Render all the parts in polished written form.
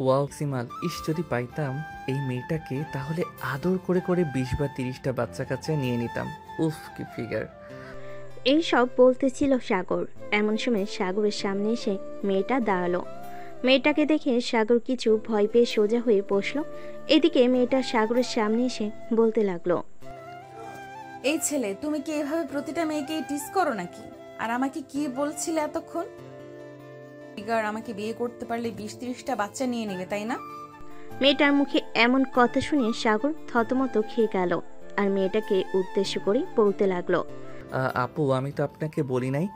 Wow সিমাল, ইস যদি পাইতাম এই মেয়েটাকে, তাহলে আদর করে করে 20 বা 30টা বাচ্চা কাচ্চা নিয়ে নিতাম। উফ কি ফিগার। এইসব বলতেছিল সাগর। এমন সময় সাগরের সামনে এসে মেয়েটা দাঁড়ালো। মেয়েটাকে দেখে সাগর কিছু ভয় পেয়ে সোজা হয়ে বসলো। এদিকে মেয়েটা সাগরের সামনে এসে বলতে লাগলো, এই ছেলে, তুমি কি এভাবে প্রতিটা মেয়েকে টিস করো নাকি? আর আমাকে কি বলছিলে এতক্ষণ? ফিগার, আমাকে বিয়ে করতে পারলে 20-30টা বাচ্চা নিয়ে নেবে, তাই না? মেয়েটার মুখে এমন কথা শুনে সাগর থতমত খেয়ে গেল আর মেয়েটাকে উদ্দেশ্য করে বলতে লাগলো, আপু আমি তো আপনাকে বলি নাই,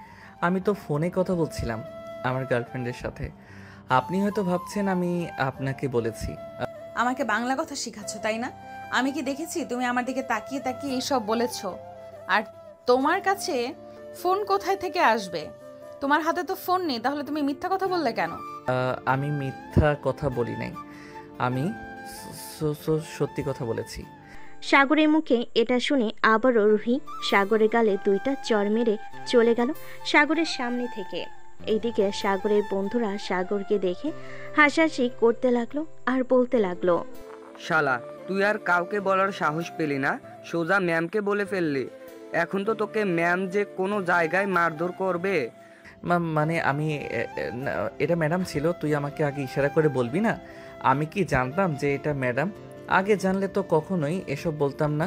আমি তো ফোনে কথা বলছিলাম আমার গার্লফ্রেন্ডের সাথে। আপনি হয়তো ভাবছেন আমি আপনাকে বলেছি। আমাকে বাংলা কথা শিখাচ্ছ, তাই না? আমি কি দেখেছি তুমি আমার দিকে তাকিয়ে তাকিয়ে এইসব বলেছো? আর তোমার কাছে ফোন কোথায় থেকে আসবে? তোমার হাতে তো ফোন নেই, তাহলে তুমি মিথ্যা কথা বললে কেন? আমি মিথ্যা কথা বলি নাই, আমি সত্যি কথা বলেছি। সাগরের মুখে এটা শুনে আবারও রুহি সাগরের গালে 2টা চড় মেরে চলে গেল সাগরের সামনে থেকে। এইদিকে সাগরের বন্ধুরা সাগরকে দেখে হাসাহাসি করতে লাগলো আর বলতে লাগলো, শালা, তুই আর কাউকে বলার সাহস পেলি না, সোজা ম্যামকে বলে ফেললি। এখন তো তোকে ম্যাম যে কোনো জায়গায় মারধর করবে। মানে আমি না, এটা ম্যাডাম ছিল, তুই আমাকে আগে ইশারা করে বলবি না? আমি কি জানতাম যে এটা ম্যাডাম? আগে জানলে তো কখনোই এসব বলতাম না।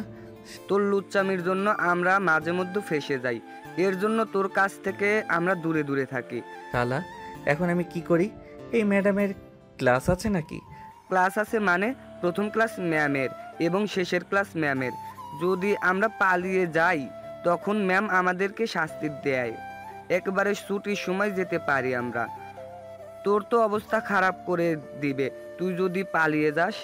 তোর লুচ্চামির জন্য আমরা মাঝে মধ্যে ফেঁসে যাই, এর জন্য তোর কাছ থেকে আমরা দূরে দূরে থাকি। শালা, এখন আমি কি করি? এই ম্যাডামের ক্লাস আছে নাকি? ক্লাস আছে মানে? প্রথম ক্লাস ম্যামের এবং শেষের ক্লাস ম্যামের। যদি আমরা পালিয়ে যাই তখন ম্যাম আমাদেরকে শাস্তি দেয়। একবারে ছুটির সময় যেতে পারি আমরা। তোর তো অবস্থা খারাপ করে দিবে তুই যদি পালিয়ে যাস।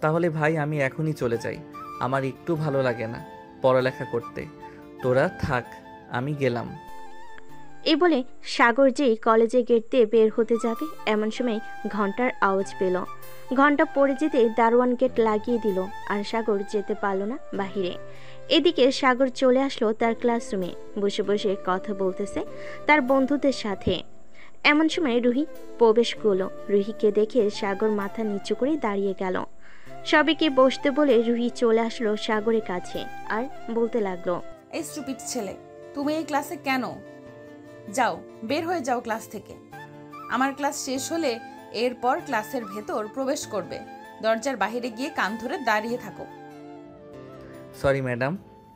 তাহলে ভাই আমি এখনই চলে যাই, আমার একটু ভালো লাগে না পড়ালেখা করতে। তোরা থাক, আমি গেলাম। এই বলে সাগর যেই কলেজে গেট দিয়ে বের হতে যাবে এমন সময় ঘন্টার আওয়াজ পেল। ঘন্টা পড়ে যেতে দারোয়ান গেট লাগিয়ে দিল আর সাগর যেতে পারল না বাহিরে। এদিকে সাগর চলে আসলো তার ক্লাসরুমে, বসে বসে কথা বলতেছে তার বন্ধুদের সাথে। এমন সময় রুহি প্রবেশ করলো। রুহিকে দেখে সাগর মাথা নিচু করে দাঁড়িয়ে গেল। সবাইকে বসতে বলে রুহি চলে আসলো সাগরের কাছে আর বলতে লাগলো, এই স্টুপিড ছেলে, তুমি এই ক্লাসে কেন? যাও, বের হয়ে যাও ক্লাস থেকে। আমার ক্লাস শেষ হলে এরপর ক্লাসের ভেতর প্রবেশ করবে। দরজার বাইরে গিয়ে কান ধরে দাঁড়িয়ে থাকো। সরি ম্যাডাম,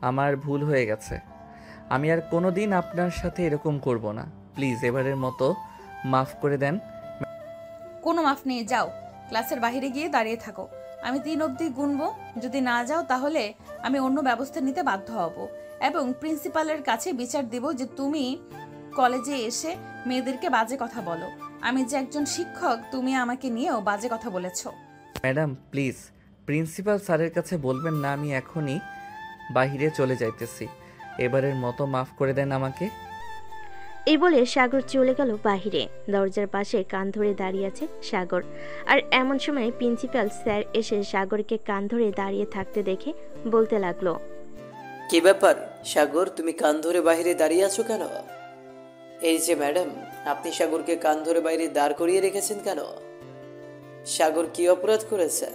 আমার ভুল হয়ে গেছে। আমি আর কোনোদিন আপনার সাথে এরকম করব না। প্লিজ এবারের মতো মাফ করে দেন। কোনো মাফ নেই, যাও ক্লাসের বাইরে গিয়ে দাঁড়িয়ে থাকো। আমি 3 অবধি গুনবো, যদি না যাও তাহলে আমি অন্য ব্যবস্থা নিতে বাধ্য হব এবং প্রিন্সিপালের কাছে বিচার দিব যে তুমি কলেজে এসে মেয়েদেরকে বাজে কথা বলো। আমি যে একজন শিক্ষক, তুমি আমাকে নিয়েও বাজে কথা বলেছো। ম্যাডাম প্লিজ, প্রিন্সিপাল স্যারের কাছে বলবেন না, আমি এখনই বাইরে চলে যাইতেছি। এবারের মতো মাফ করে দেন আমাকে। এই বলে সাগর চলে গেল বাহিরে। দরজার পাশে কান ধরে দাঁড়িয়ে আছে সাগর। আর এমন সময় প্রিন্সিপাল স্যার এসে সাগরকে কান ধরে দাঁড়িয়ে থাকতে দেখে বলতে লাগলো, কি ব্যাপার সাগর, তুমি কান ধরে বাইরে দাঁড়িয়ে আছো কেন? এই যে ম্যাডাম, আপনি সাগরকে কান ধরে বাইরে দাঁড় করিয়ে রেখেছেন কেন? সাগর কি অপরাধ করেছে?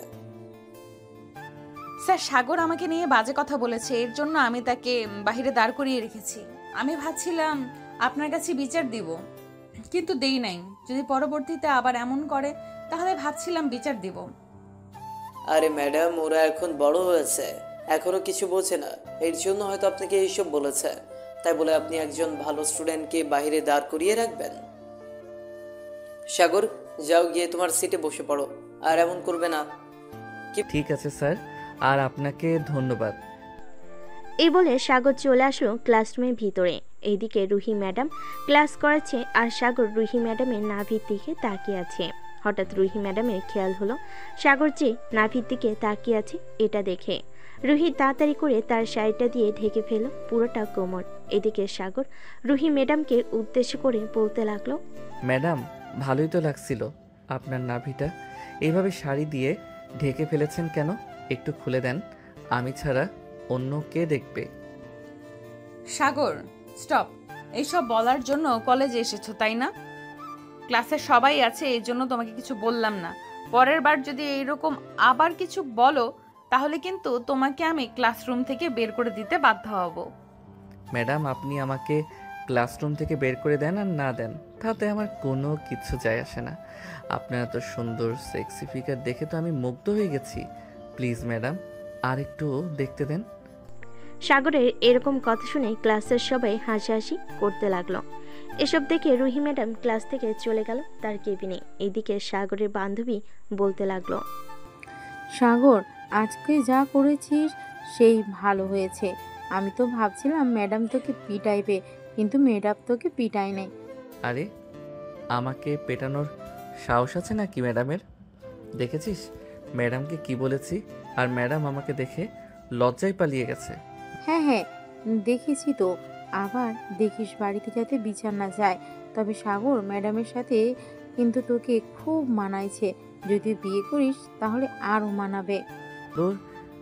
স্যার, সাগর আমাকে নিয়ে বাজে কথা বলেছে, এর জন্য আমি তাকে বাইরে দাঁড় করিয়ে রেখেছি। আমি ভাবছিলাম আপনার কাছে বিচার দিব, কিন্তু দেই নাই। যদি পরবর্তীতে আবার এমন করে তাহলে ভাবছিলাম বিচার দিব। আরে ম্যাডাম, ওরা এখন বড় হয়েছে, এখনো কিছু বোঝে না, এর জন্য হয়তো আপনাকে এইসব বলেছে। তাই বলে আপনি একজন ভালো স্টুডেন্টকে বাইরে দাঁড় করিয়ে রাখবেন? সাগর, যাও গিয়ে তোমার সিটে বসে পড়ো, আর এমন করবে না। ঠিক আছে স্যার, আর আপনাকে ধন্যবাদ। এই বলে সাগর চলে আসলো ক্লাসরুমের ভিতরে। এইদিকে রুহি ম্যাডাম ক্লাস করাচ্ছে আর সাগর রুহি ম্যাডামের নাভির দিকে তাকিয়ে আছে। হঠাৎ রুহি ম্যাডামের খেয়াল হলো সাগর যে নাভির দিকে তাকিয়ে আছে। এটা দেখে রুহি তাড়াতাড়ি করে তার শাড়িটা দিয়ে ঢেকে ফেল পুরোটা কোমর। এদিকে সাগর রুহি ম্যাডামকে উদ্দেশ্য করে বলতে লাগলো, ম্যাডাম ভালোই তো লাগছিল আপনার নাভিটা, এইভাবে শাড়ি দিয়ে ঢেকে ফেলেছেন কেন? একটু খুলে দেন, আমি ছাড়া অন্য কে দেখবে? সাগর স্টপ, এইসব বলার জন্য কলেজে এসেছো তাই না? ক্লাসে সবাই আছে, এই জন্য তোমাকে কিছু বললাম না। পরের বার যদি এইরকম আবার কিছু বলো তাহলে কিন্তু তোমাকে আমি ক্লাসরুম থেকে বের করে দিতে বাধ্য হব। ম্যাডাম, আপনি আমাকে ক্লাসরুম থেকে বের করে দেন আর না দেন তাতে আমার কোনো কিছু যায় আসে না। আপনার এত সুন্দর সেক্সি ফিগার দেখে তো আমি মুগ্ধ হয়ে গেছি। প্লিজ ম্যাডাম, আর একটু দেখতে দেন। সাগরের এরকম কথা শুনে ক্লাসের সবাই হাসাহাসি করতে লাগলো। এসব দেখে রুহি ম্যাডাম ক্লাস থেকে চলে গেল তার কেবিনে। এদিকে সাগরের বান্ধবী বলতে লাগলো, সাগর, আজকে যা করেছিস সেই ভালো হয়েছে। আমি তো ভাবছিলাম ম্যাডাম তোকে পিটাইবে, কিন্তু ম্যাডাম তোকে পিটায় নাই। আরে, আমাকে পেটানোর সাহস আছে নাকি ম্যাডামের? দেখেছিস ম্যাডামকে কি বলেছি, আর ম্যাডাম আমাকে দেখে লজ্জায় পালিয়ে গেছে। হ্যাঁ হ্যাঁ, দেখেছি তো। আবার দেখিস বাড়িতে যাতে বিচার না যায়। তবে সাগর, ম্যাডামের সাথে কিন্তু তোকে খুব মানাইছে। যদি বিয়ে করিস তাহলে আরও মানাবে। তোর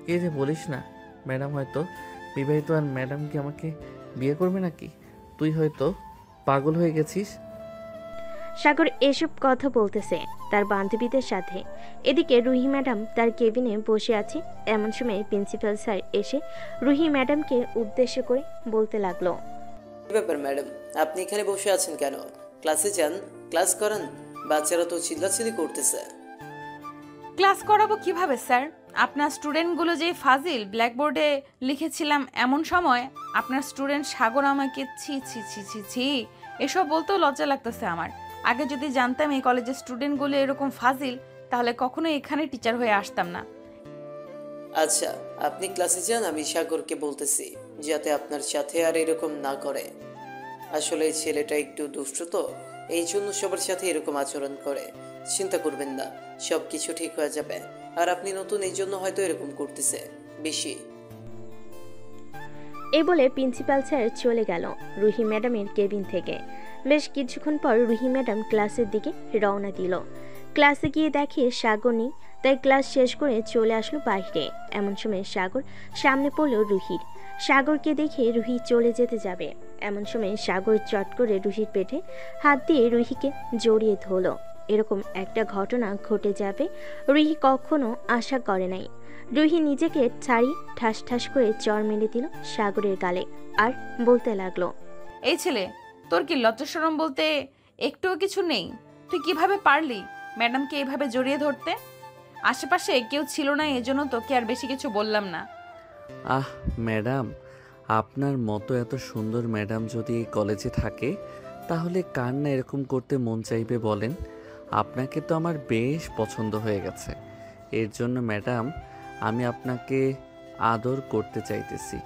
কে যে বলিস না, ম্যাডাম হয়তো বিবাহিত আর ম্যাডাম কি আমাকে বিয়ে করবে নাকি? তুই হয়তো পাগল হয়ে গেছিস। সাগর এসব কথা বলতেছে তার বান্ধবীদের সাথে। এদিকে রুহি ম্যাডাম তার কেবিনে বসে আছে। এমন সময় প্রিন্সিপাল স্যার এসে রুহি ম্যাডামকে উদ্দেশ্য করে বলতে লাগলো, কি ব্যাপার ম্যাডাম, আপনি এখানে বসে আছেন কেন? ক্লাসে যান, ক্লাস করান। বাচ্চারা তো চিল্লাচিল্লি করতেছে। ক্লাস করাবো কিভাবে স্যার? আপনার স্টুডেন্টগুলো যে ফাজিল ব্ল্যাকবোর্ডে লিখেছিলাম, এমন সময় আপনার স্টুডেন্ট সাগর আমাকে ছি ছি ছি ছি ছি এসব বলতেও লজ্জা লাগতেছে আমার। আগে যদি জানতাম এই কলেজের স্টুডেন্টগুলো এরকম ফাজিল, তাহলে কখনো এখানে টিচার হয়ে আসতাম না। আচ্ছা, আপনি ক্লাসে যান, আমি সাগরকে বলতেছি যাতে আপনার সাথে আর এরকম না করে। আসলে এই ছেলেটা একটু দুষ্ট তো, এই জন্য সবার সাথে এরকম আচরণ করে। চিন্তা করবেন না, সব কিছু ঠিক হয়ে যাবে। আর আপনি নতুন, এই জন্য হয়তো এরকম করতেছে বেশি। এই বলে প্রিন্সিপাল স্যার চলে গেল রুহি ম্যাডামের কেবিন থেকে। বেশ কিছুক্ষণ পর রুহি ম্যাডাম ক্লাসের দিকে রওনা দিল। ক্লাসে গিয়ে দেখে সাগর নেই, তাই ক্লাস শেষ করে চলে আসলো বাইরে। এমন সময় সাগর সামনে পড়লো রুহির। সাগরকে দেখে রুহি চলে যেতে যাবে, এমন সময় সাগর চট করে রুহির পেটে হাত দিয়ে রুহিকে জড়িয়ে ধরল। এরকম একটা ঘটনা ঘটে যাবে রুহি কখনো আশা করে নাই। রুহি নিজেকে ছাড়িয়ে ঠাস ঠাস করে চর মেরে দিল সাগরের গালে, আর বলতে লাগলো, এই ছেলে, তোর কি লজ্জা শরম বলতে একটুও কিছু নেই? তুই কিভাবে পারলি ম্যাডামকে এইভাবে জড়িয়ে ধরতে? আশেপাশে কেউ ছিল না, এজন্য তোকে আর বেশি কিছু বললাম না। আহ ম্যাডাম, আপনার মতো এত সুন্দর ম্যাডাম যদি এই কলেজে থাকে তাহলে কার না এরকম করতে মন চাইবে বলেন? আপনাকে তো আমার বেশ পছন্দ হয়ে গেছে। এর জন্য ম্যাডাম আমি আপনাকে আদর করতে চাইতেছি।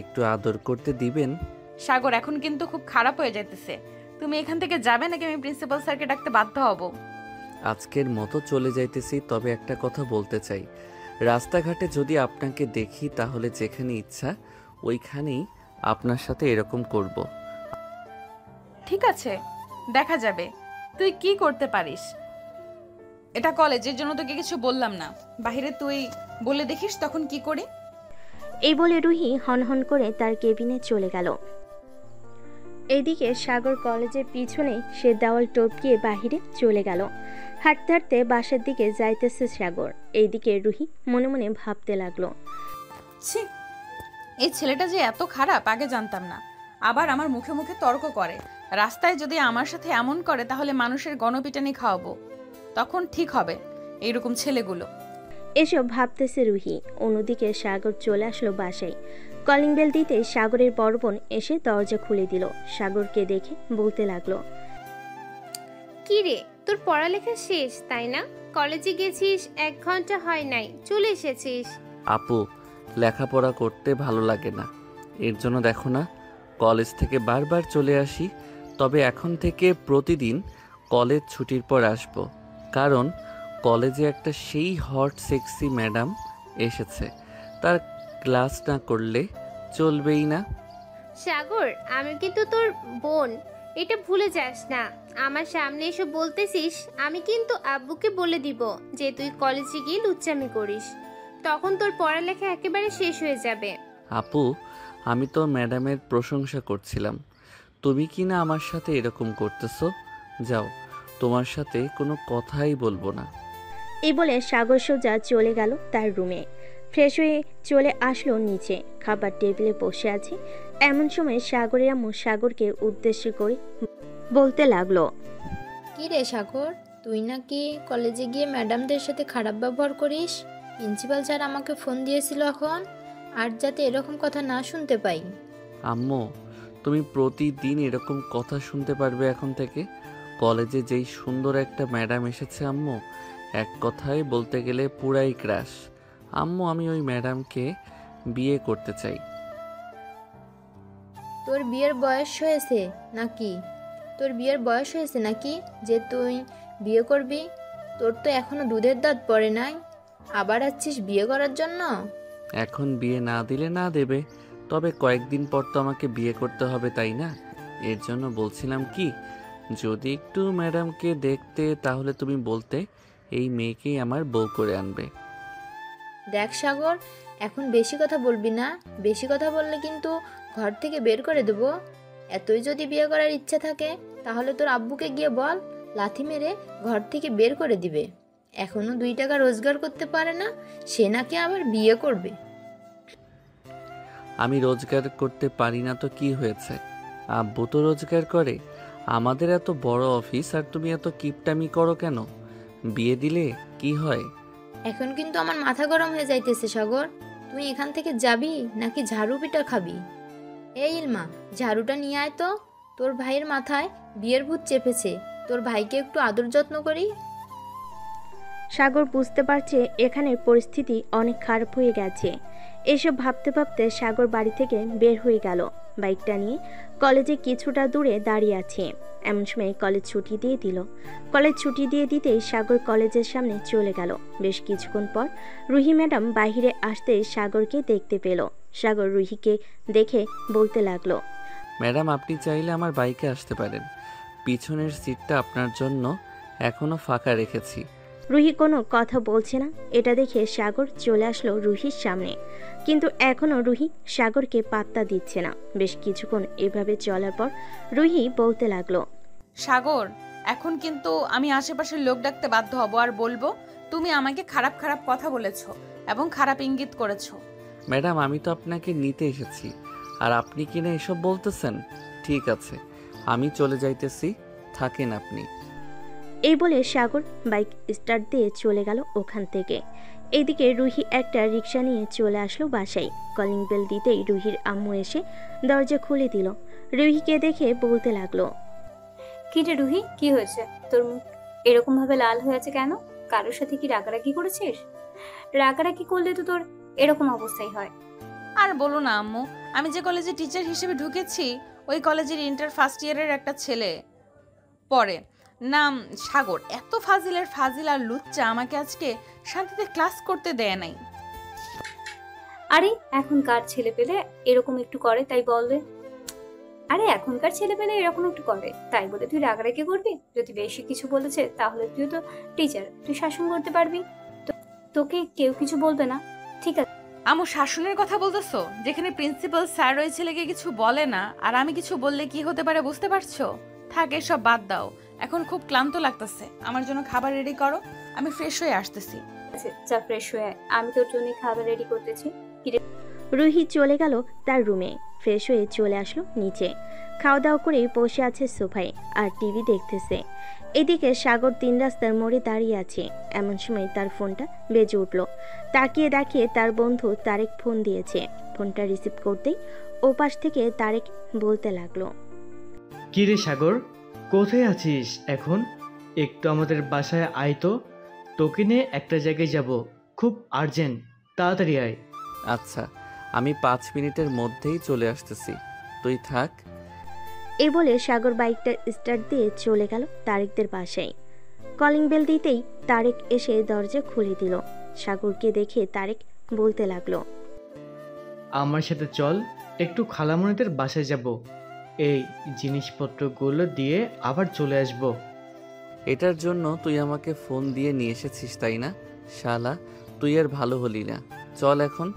একটু আদর করতে দিবেন? সাগর, এখন কিন্তু খুব খারাপ হয়ে যাইতেছে। তুমি এখান থেকে যাবে নাকি আমি প্রিন্সিপাল স্যারকে ডাকতে বাধ্য হব? আজকের মতো চলে যাইতেছি, তবে একটা কথা বলতে চাই। রাস্তাঘাটে যদি আপনাকে দেখি তাহলে যেখানে ইচ্ছা ওইখানেই আপনার সাথে এরকম করব। ঠিক আছে, দেখা যাবে তুই কি করতে পারিস। এটা কলেজের জন্য তোকে কিছু বললাম না, বাইরে তুই বলে দেখিস তখন কি করি। এই বলে রুহি হনহন করে তার কেবিনে চলে গেল। এইদিকে সাগর কলেজের পিছনে সে দেওয়াল টপকিয়ে বাহিরে চলে গেল। হাঁটতে হাঁটতে বাসার দিকে যাইতেছে সাগর। এইদিকে রুহি মনে মনে ভাবতে লাগলো, ছি, এই ছেলেটা যে এত খারাপ আগে জানতাম না। আবার আমার মুখে মুখে তর্ক করে। রাস্তায় যদি আমার সাথে এমন করে তাহলে মানুষের গণপিটানি খাওয়াবো, তখন ঠিক হবে এইরকম ছেলেগুলো। এসব ভাবতেছে রুহি। অন্যদিকে সাগর চলে আসলো বাসায়। কলিং বেল দিতে সাগরের বড় বোন এসে দরজা খুলে দিল। সাগরকে দেখে বলতে লাগলো, কি রে, তোর পড়ালেখা শেষ তাই না? কলেজে গেছিস 1 ঘন্টা হয় নাই, চলে এসেছিস। আপু, লেখাপড়া করতে ভালো লাগে না, এর জন্য দেখো না কলেজ থেকে বারবার চলে আসি। তবে এখন থেকে প্রতিদিন কলেজ ছুটির পর আসব, কারণ কলেজে একটা সেই হট সেক্সি ম্যাডাম এসেছে, তার ক্লাস না করলে চলবেই না। সাগর, আমি কিন্তু তোর বোন, এটা ভুলে যাস না। আমার সামনে এসে বলতেছিস, আমি কিন্তু আব্বুকে বলে দিব যে তুই কলেজে গিয়ে লুচ্চামি করিস। তখন তোর পড়ালেখা একেবারে শেষ হয়ে যাবে। আপু, আমি তো ম্যাডামের প্রশংসা করছিলাম, তুমি কি না আমার সাথে এরকম করতেছো? যাও, তোমার সাথে কোনো কথাই বলবো না। এই বলে সাগর সোজা চলে গেল তার রুমে। ফ্রেশ হয়ে চলে আসলো নিচে, খাবার টেবিলে বসে আছে। এমন সময় সাগরের আম্মু সাগরকে উদ্দেশ্য করে বলতে লাগলো, কি রে সাগর, তুই নাকি কলেজে গিয়ে ম্যাডামদের সাথে খারাপ ব্যবহার করিস? প্রিন্সিপাল স্যার আমাকে ফোন দিয়েছিল এখন, আর যাতে এরকম কথা না শুনতে পাই। আম্মু, তুমি প্রতিদিন এরকম কথা শুনতে পারবে এখন থেকে? কলেজে যেই সুন্দর একটা ম্যাডাম এসেছে আম্মু, এক কথায় বলতে গেলে পুরাই ক্রাশ। আম্মু, আমি ওই ম্যাডামকে বিয়ে করতে চাই। তোর বিয়ের বয়স হয়েছে নাকি? তোর বিয়ের বয়স হয়েছে নাকি যে তুই বিয়ে করবি? তোর তো এখনো দুধের দাঁত পড়ে নাই, আবার আসছিস বিয়ে করার জন্য? এখন বিয়ে না দিলে না দেবে, তবে কয়েকদিন পর তো আমাকে বিয়ে করতে হবে, তাই না? এর জন্য বলছিলাম কি, যদি একটু ম্যাডামকে দেখতে তাহলে তুমি বলতে এই মেয়েকেই আমার বউ করে আনবে। দেখ সাগর, এখন বেশি কথা বলবি না, বেশি কথা বললে কিন্তু ঘর থেকে বের করে দেবো। এতই যদি বিয়ে করার ইচ্ছা থাকে তাহলে তোর আব্বুকে গিয়ে বল, লাথি মেরে ঘর থেকে বের করে দিবে। এখনো 2 টাকা রোজগার করতে পারে না, সে নাকি আবার বিয়ে করবে। আমি রোজগার করতে পারি না তো কি হয়েছে? আব্বু তো রোজগার করে। আমাদের এত বড় অফিস, আর তুমি এত কিপটামি করো কেন? বিয়ে দিলে কি হয়? এখন কিন্তু আমার মাথা গরম হয়ে যাইতেছে সাগর। তুই এখান থেকে যাবি নাকি ঝাড়ু পিটা খাবি? এই ইলমা, ঝাড়ুটা নিয়ে আয় তো। তোর ভাইয়ের মাথায় বিয়ের ভূত চেপেছে, তোর ভাইকে একটু আদর যত্ন করি। সাগর বুঝতে পারছে এখানের পরিস্থিতি অনেক খারাপ হয়ে গেছে। এসব ভাবতে ভাবতে সাগর বাড়ি থেকে বের হয়ে গেল। বাইকটা নিয়ে কলেজে কিছুটা দূরে দাঁড়িয়ে আছে। এমন সময় কলেজ ছুটি দিয়ে দিল। কলেজ ছুটি দিয়ে দিতেই সাগর কলেজের সামনে চলে গেল। বেশ কিছুক্ষণ পর রুহি ম্যাডাম বাইরে আসতেই সাগরকে দেখতে পেল। সাগর রুহিকে দেখে বলতে লাগলো, ম্যাডাম, আপনি চাইলে আমার বাইকে আসতে পারেন। পিছনের সিটটা আপনার জন্য এখনো ফাঁকা রেখেছি। রুহি কোনো কথা বলছে না। এটা দেখে সাগর চলে আসলো রুহির সামনে, কিন্তু এখনো রুহি সাগরকে পাত্তা দিচ্ছে না। বেশ কিছুক্ষণ এভাবে চলার পর রুহি বলতে লাগলো, সাগর, এখন কিন্তু আমি আশেপাশের লোক ডাকতে বাধ্য হব আর বলবো তুমি আমাকে খারাপ খারাপ কথা বলেছো এবং খারাপ ইঙ্গিত করেছো। ম্যাডাম, আমি তো আপনাকে নিতে এসেছি, আর আপনি কিনা এসব বলতেছেন? ঠিক আছে, আমি চলে যাইতেছি, থাকেন আপনি। এই বলে সাগর বাইক স্টার্ট দিয়ে চলে গেল ওখান থেকে। এদিকে রুহি একটা রিক্সা নিয়ে চলে আসলো বাসায়। কলিং বেল দিতেই রুহির আম্মু এসে দরজা খুলে দিল। রুহিকে দেখে বলতে লাগলো, কি রে রুহি, কি হয়েছে? তোর মুখ এরকম ভাবে লাল হয়ে আছে কেন? কারোর সাথে কি রাগারাগি করেছিস? রাগারাগি করলে তো তোর এরকম অবস্থাই হয়। আর বলো না আম্মু, আমি যে কলেজে টিচার হিসেবে ঢুকেছি ওই কলেজের ইন্টার ফার্স্ট ইয়ারের একটা ছেলে পড়ে, নাম সাগর। এত ফাজিলের ফাজিল আর লুচ্চা আমাকে আজকে শান্তিতে ক্লাস করতে দেয় নাই। আরে এখনকার ছেলে পেলে এরকম একটু করে তাই বলবে? আরে এখনকার ছেলে পেলে এরকম একটু করে তাই বলে তুই রাগারাগি করবি? যদি বেশি কিছু বলেছে তাহলে তুই তো টিচার, তুই শাসন করতে পারবি, তোকে কেউ কিছু বলবে না, ঠিক আছে? আম্মু, শাসনের কথা বলতেছো? যেখানে প্রিন্সিপাল স্যার ওই ছেলেকে কিছু বলে না, আর আমি কিছু বললে কি হতে পারে বুঝতে পারছো? থাকে সব বাদ দাও, এখন খুব ক্লান্ত লাগতেছে। আমার জন্য খাবার রেডি করো, আমি ফ্রেশ হয়ে আসতেছি। যা ফ্রেশ হয়ে আয়, আমি তোর জন্য খাবার রেডি করতেছি। রুহি চলে গেল তার রুমে। ফ্রেশ হয়ে চলে আসলো নিচে। খাওয়া দাওয়া করে বসে আছে সোফায় আর টিভি দেখতেছে। এদিকে সাগর 3 রাস্তার মোড়ে দাঁড়িয়ে আছে। এমন সময় তার ফোনটা বেজে উঠল। তাকিয়ে দেখিয়ে তার বন্ধু তারেক ফোন দিয়েছে। ফোনটা রিসিভ করতেই ওপাশ থেকে তারেক বলতে লাগলো, কি রে সাগর, কোথায় আছিস এখন? একটু আমাদের বাসায় আয় তো, তোকে নিয়ে একটা জায়গায় যাব, খুব আর্জেন্ট, তাড়াতাড়ি আয়। আচ্ছা, আমি 5 মিনিটের মধ্যেই চলে আসতেছি, তুই থাক। এই বলে সাগর বাইকটা স্টার্ট দিয়ে চলে গেল তারেকদের বাসায়। কলিং বেল দিতেই তারেক এসে দরজা খুলে দিল। সাগরকে দেখে তারেক বলতে লাগলো, আমার সাথে চল, একটু খালামণিদের বাসায় যাব, এই জিনিসপত্রগুলো দিয়ে আবার চলে আসব। এটার জন্য তুই আমাকে ফোন দিয়ে নিয়ে এসেছিস, তাই না? শালা, তুই আর ভালো হলি না, চল এখন।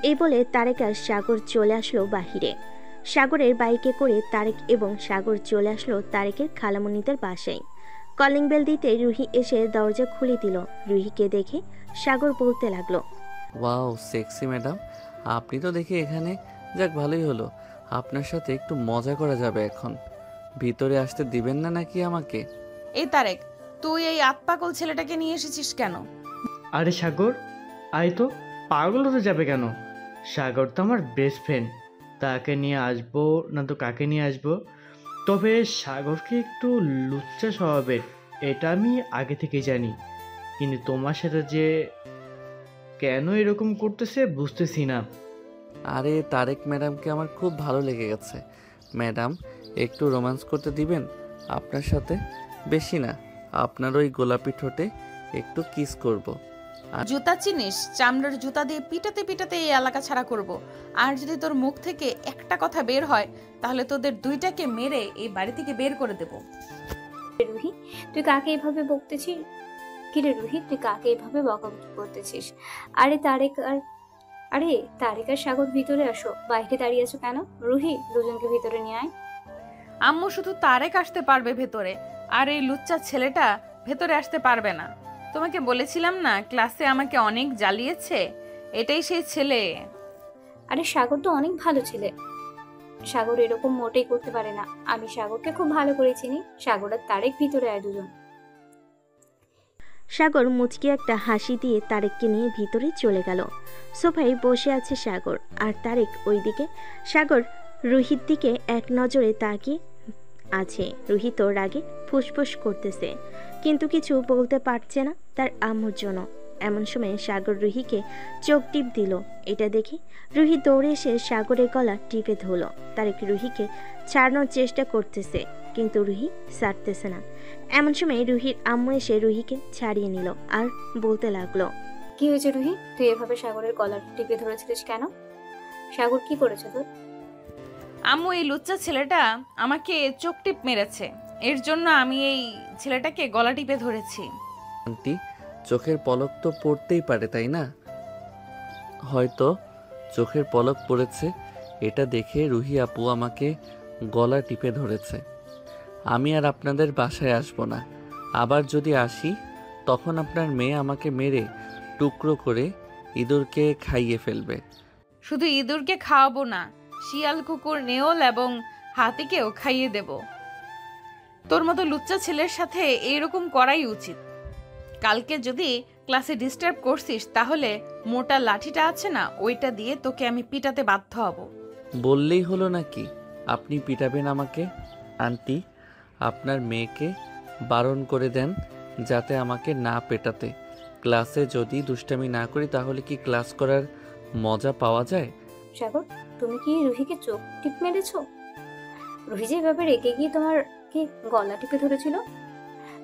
এই বলে তারেক আর সাগর চলে আসলো বাহিরে। সাগরের বাইকে করে তারেক এবং সাগর চলে আসলো তারেকের খালামণিদের বাসায়। কলিং বেল দিতে রুহি এসে দরজা খুলে দিল। রুহিকে দেখে সাগর বলতে লাগলো, ওয়াও সেক্সি ম্যাডাম, আপনি তো দেখি এখানে। যাক ভালোই হলো, আপনার সাথে একটু মজা করা যাবে এখন। ভিতরে আসতে দিবেন না নাকি আমাকে? এই তারেক, তুই এই আতপাগল ছেলেটাকে নিয়ে এসেছিস কেন? আরে সাগর, আয় তো। পাগল হতে যাবে কেন? সাগর তো আমার বেস্ট ফ্রেন্ড, তাকে নিয়ে আসবো না তো কাকে নিয়ে আসবো? তবে সাগরকে একটু লুচ্চা স্বভাবের, এটা আমি আগে থেকেই জানি। কিন্তু তোমার সাথে যে কেন এরকম করতেছে বুঝতেছি না। আরে তারেক ম্যাডামকে আমার খুব ভালো লেগে গেছে। ম্যাডাম একটু রোম্যান্স করতে দিবেন আপনার সাথে? বেশি না, আপনার ওই গোলাপি ঠোঁটে একটু কিস করব। জুতা চিনিস? চামড়ার জুতা দিয়ে পিটাতে পিটাতে এই এলাকা ছাড়া করব। আর যদি তোর মুখ থেকে একটা কথা বের হয় তাহলে তোদের দুইটাকে মেরে এই বাড়ি থেকে বের করে দেব। রুহি, তুই কাকে এভাবে বকতেছিস? কিরে রুহি, তুই কাকে এভাবে বকাবকি করতেছিস? আরে তারেক আর সাগর, ভিতরে আসো। বাইরে দাঁড়িয়ে আছো কেন? রুহি, দুজনকে ভিতরে নিয়ে আয়। আম্মু শুধু তারেক আসতে পারবে ভেতরে, আর এই লুচ্চা ছেলেটা ভেতরে আসতে পারবে না। তোমাকে বলেছিলাম না ক্লাসে আমাকে অনেক জ্বালিয়েছে? এটাই সেই ছেলে। আরে সাগর তো অনেক ভালো ছেলে। সাগর এরকম মোটেই করতে পারে না। আমি সাগরকে খুব ভালো করে চিনি। সাগর আর তারেক ভিতরে আয় দুজন। সাগর মুচকি একটা হাসি দিয়ে তারেককে নিয়ে ভিতরে চলে গেল। সোফায় বসে আছে সাগর আর তারেক ওইদিকে। সাগর রুহির দিকে এক নজরে তাকিয়ে আছে। রুহি তো রাগে ফুসফুস করতেছে, কিন্তু কিছু বলতে পারছে না তার আম্মুর জন্য। এমন সময় সাগর রুহিকে চোখ টিপ দিল। এটা দেখে রুহি দৌড়ে এসে সাগরের গলা টিপে ধরল। তারেক রুহিকে ছাড়ানোর চেষ্টা করতেছে, কিন্তু রুহি ছাড়তেছে না। এমন সময় রুহির আম্মু এসে রুহিকে ছাড়িয়ে নিল আর বলতে লাগলো, কি হয়েছে রুহি? তুই এভাবে সাগরের গলা টিপে ধরেছিলিস কেন? সাগর কি করেছে তোর? আম্মু, এই লুচ্চা ছেলেটা আমাকে চোখ টিপ মেরেছে, এর জন্য আমি এই ছেলেটাকে গলা টিপে ধরেছি। আন্টি চোখের পলক তো পড়তেই পারে তাই না? হয়তো চোখের পলক পড়েছে, এটা দেখে রুহি আপু আমাকে গলা টিপে ধরেছে। আমি আর আপনাদের বাসায় আসবো না। আবার যদি আসি তখন আপনার মেয়ে আমাকে মেরে টুকরো করে ইঁদুরকে খাইয়ে ফেলবে। শুধু ইঁদুরকে খাওয়াবো না, শিয়াল, কুকুর, নেওল এবং হাতিকেও খাইয়ে দেব। তোর মতো লুচ্চা ছেলের সাথে এইরকম করাই উচিত। কালকে যদি ক্লাসে ডিস্টার্ব করছিস তাহলে মোটা লাঠিটা আছে না, ওইটা দিয়ে তোকে আমি পিটাতে বাধ্য হব। বললেই হলো নাকি আপনি পিটাবেন আমাকে? আন্টি আপনার মেয়েকে বারণ করে দেন যাতে আমাকে না পেটাতে। ক্লাসে যদি দুষ্টামি না করি তাহলে কি ক্লাস করার মজা পাওয়া যায়? সাগর, তুমি কি রুহিকে চোখ টিপ মেরেছ? রুহি যেভাবে রেগে গিয়ে তোমার কি গলা টিপে ধরেছিল?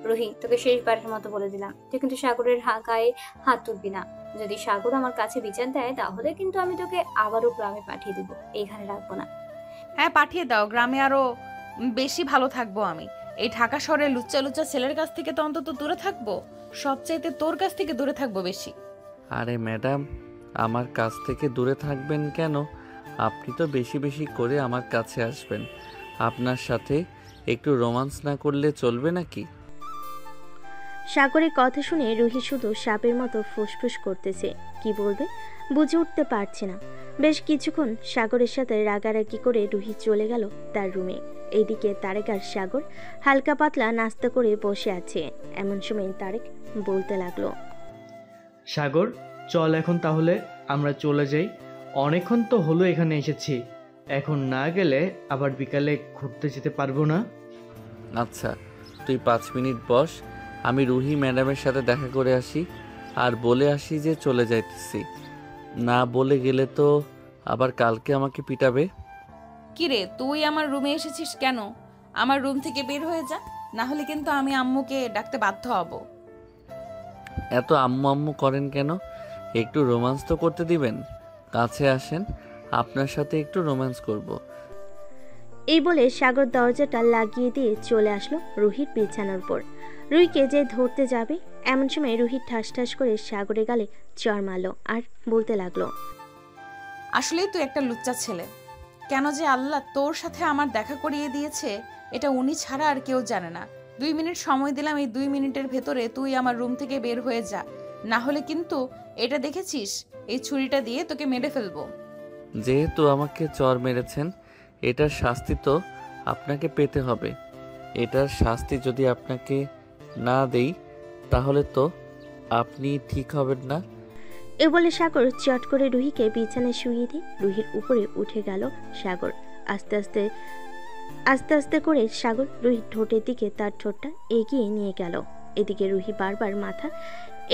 রুহি, তোকে শেষবারের মতো বলে দিলাম, তুই কিন্তু সাগরের গায়ে হাত তুলবি না। যদি সাগর আমার কাছে বিচার দেয় তাহলে কিন্তু আমি তোকে আবারও গ্রামে পাঠিয়ে দেবো, এইখানে রাখবো না। হ্যাঁ পাঠিয়ে দাও, গ্রামে আরো বেশি ভালো থাকবো আমি। এই ঢাকা শহরে লুচ্চা লুচ্চা ছেলের কাছ থেকে তো অন্তত দূরে থাকবো, সবচাইতে তোর কাছ থেকে দূরে থাকবো বেশি। আরে ম্যাডাম আমার কাছ থেকে দূরে থাকবেন কেন? আপনি তো বেশি বেশি করে আমার কাছে আসবেন। আপনার সাথে একটু রোমান্স না করলে চলবে নাকি? সাগরের কথা শুনে রুহি শুধু সাপের মতো ফুসফুস করতেছে, কি বলবে বুঝে উঠতে পারছে না। বেশ কিছুক্ষণ সাগরের সাথে রাগারাগি করে রুহি চলে গেল তার রুমে। এইদিকে তারেক আর সাগর হালকা পাতলা নাস্তা করে বসে আছে। এমন সময় তারেক বলতে লাগলো, সাগর চল এখন তাহলে আমরা চলে যাই। অনেকক্ষণ তো হলো এখানে এসেছি, এখন না গেলে আবার বিকালে ঘুরতে যেতে পারবো না। আচ্ছা তুই 5 মিনিট বস, আমি রুহি ম্যাডামের সাথে দেখা করে আসি আর বলে আসি যে চলে যাইতেছি। না বলে গেলে তো আবার কালকে আমাকে পিটাবে। কিরে, তুই আমার রুমে এসেছিস কেন? আমার রুম থেকে বের হয়ে যা, না হলে কিন্তু আমি আম্মুকে ডাকতে বাধ্য হব। এত আম্মু আম্মু করেন কেন? একটু রোম্যান্স তো করতে দিবেন। কাছে আসেন, আপনার সাথে একটু রোম্যান্স করব। এই বলে সাগর দরজাটা লাগিয়ে দিয়ে চলে আসলো রুহির বিছানার উপর। রুহিকে যে ধরতে যাবে এমন সময় রুহি ঠাস ঠাস করে সাগরের গালে চড় মারলো আর বলতে লাগলো, আসলেই তুই একটা লুচ্চা ছেলে। কেন যে আল্লাহ তোর সাথে আমার দেখা করিয়ে দিয়েছে এটা উনি ছাড়া আর কেউ জানে না। 2 মিনিট সময় দিলাম, এই 2 মিনিটের ভেতরে তুই আমার রুম থেকে বের হয়ে যা, না হলে কিন্তু এটা দেখেছিস, এই ছুরিটা দিয়ে তোকে মেরে ফেলবো। যেহেতু আমাকে চর মেরেছেন, এটার শাস্তি তো আপনাকে পেতে হবে। এটার শাস্তি যদি আপনাকে না দেই তাহলে তো আপনি ঠিক হবেন না। এ বলে সাগর চট করে রুহিকে বিছানায় শুইয়ে দিয়ে রুহির উপরে উঠে গেল সাগর। আস্তে আস্তে আস্তে আস্তে করে সাগর রুহির ঠোঁটের দিকে তার ঠোঁটটা এগিয়ে নিয়ে গেল। এদিকে রুহি বারবার মাথা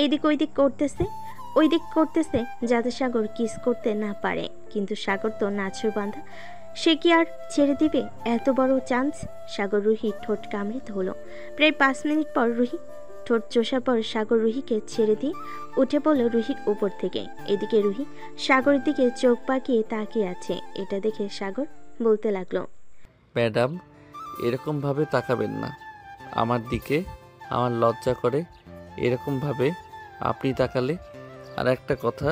এদিক ওইদিক করতেছে যাতে সাগর কিস করতে না পারে, কিন্তু সাগর তো নাছর বাঁধা, সে কি আর ছেড়ে দিবে এত বড় চান্স? সাগর রুহির ঠোঁট কামড়ে ধরল। প্রায় 5 মিনিট পর রুহি ঠোঁট চোষার পর সাগর রুহিকে ছেড়ে দিয়ে উঠে পড়ল রুহির উপর থেকে। এদিকে রুহি সাগরের দিকে চোখ পাকিয়ে তাকিয়ে আছে। এটা দেখে সাগর বলতে লাগলো, ম্যাডাম, এরকমভাবে তাকাবেন না আমার দিকে, আমার লজ্জা করে এরকমভাবে আপনি তাকালে। আর একটা কথা,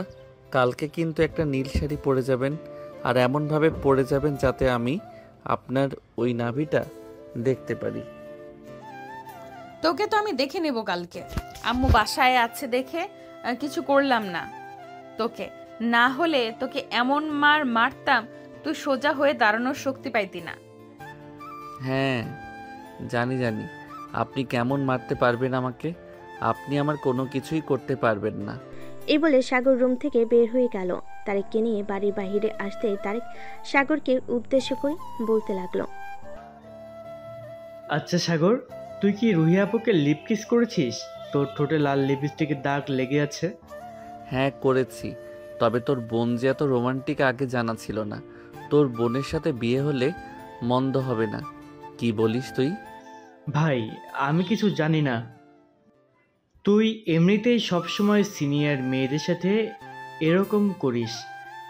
কালকে কিন্তু একটা নীল শাড়ি পরে যাবেন, আর এমনভাবে পরে যাবেন যাতে আমি আপনার ওই নাভিটা দেখতে পারি। তোকে তো আমি দেখে নেব কালকে। আম্মু বাসায় আছে দেখে কিছু করলাম না তোকে, না হলে তোকে এমন মার মারতাম তুই সোজা হয়ে দাঁড়ানোর শক্তি পাইতি না। হ্যাঁ জানি, আপনি কেমন মারতে পারবেন আমাকে। আপনি আমার কোনো কিছুই করতে পারবেন না। এই বলে সাগর রুম থেকে বের হয়ে গেল। তারেককে নিয়ে বাড়ির বাহিরে আসতেই তারেক সাগরকে উদ্দেশ্য করে বলতে লাগলো, আচ্ছা সাগর, তুই কি রুহি আপুকে লিপ কিস করেছিস? তোর ঠোঁটে লাল লিপস্টিকের দাগ লেগে আছে। হ্যাঁ করেছি, তবে তোর বোন যে এত রোমান্টিক আগে জানা ছিল না। তোর বোনের সাথে বিয়ে হলে মন্দ হবে না। কি বলিস তুই? ভাই, আমি কিছু জানি না। তুই এমনিতেই সবসময় সিনিয়র মেয়েদের সাথে এরকম করিস,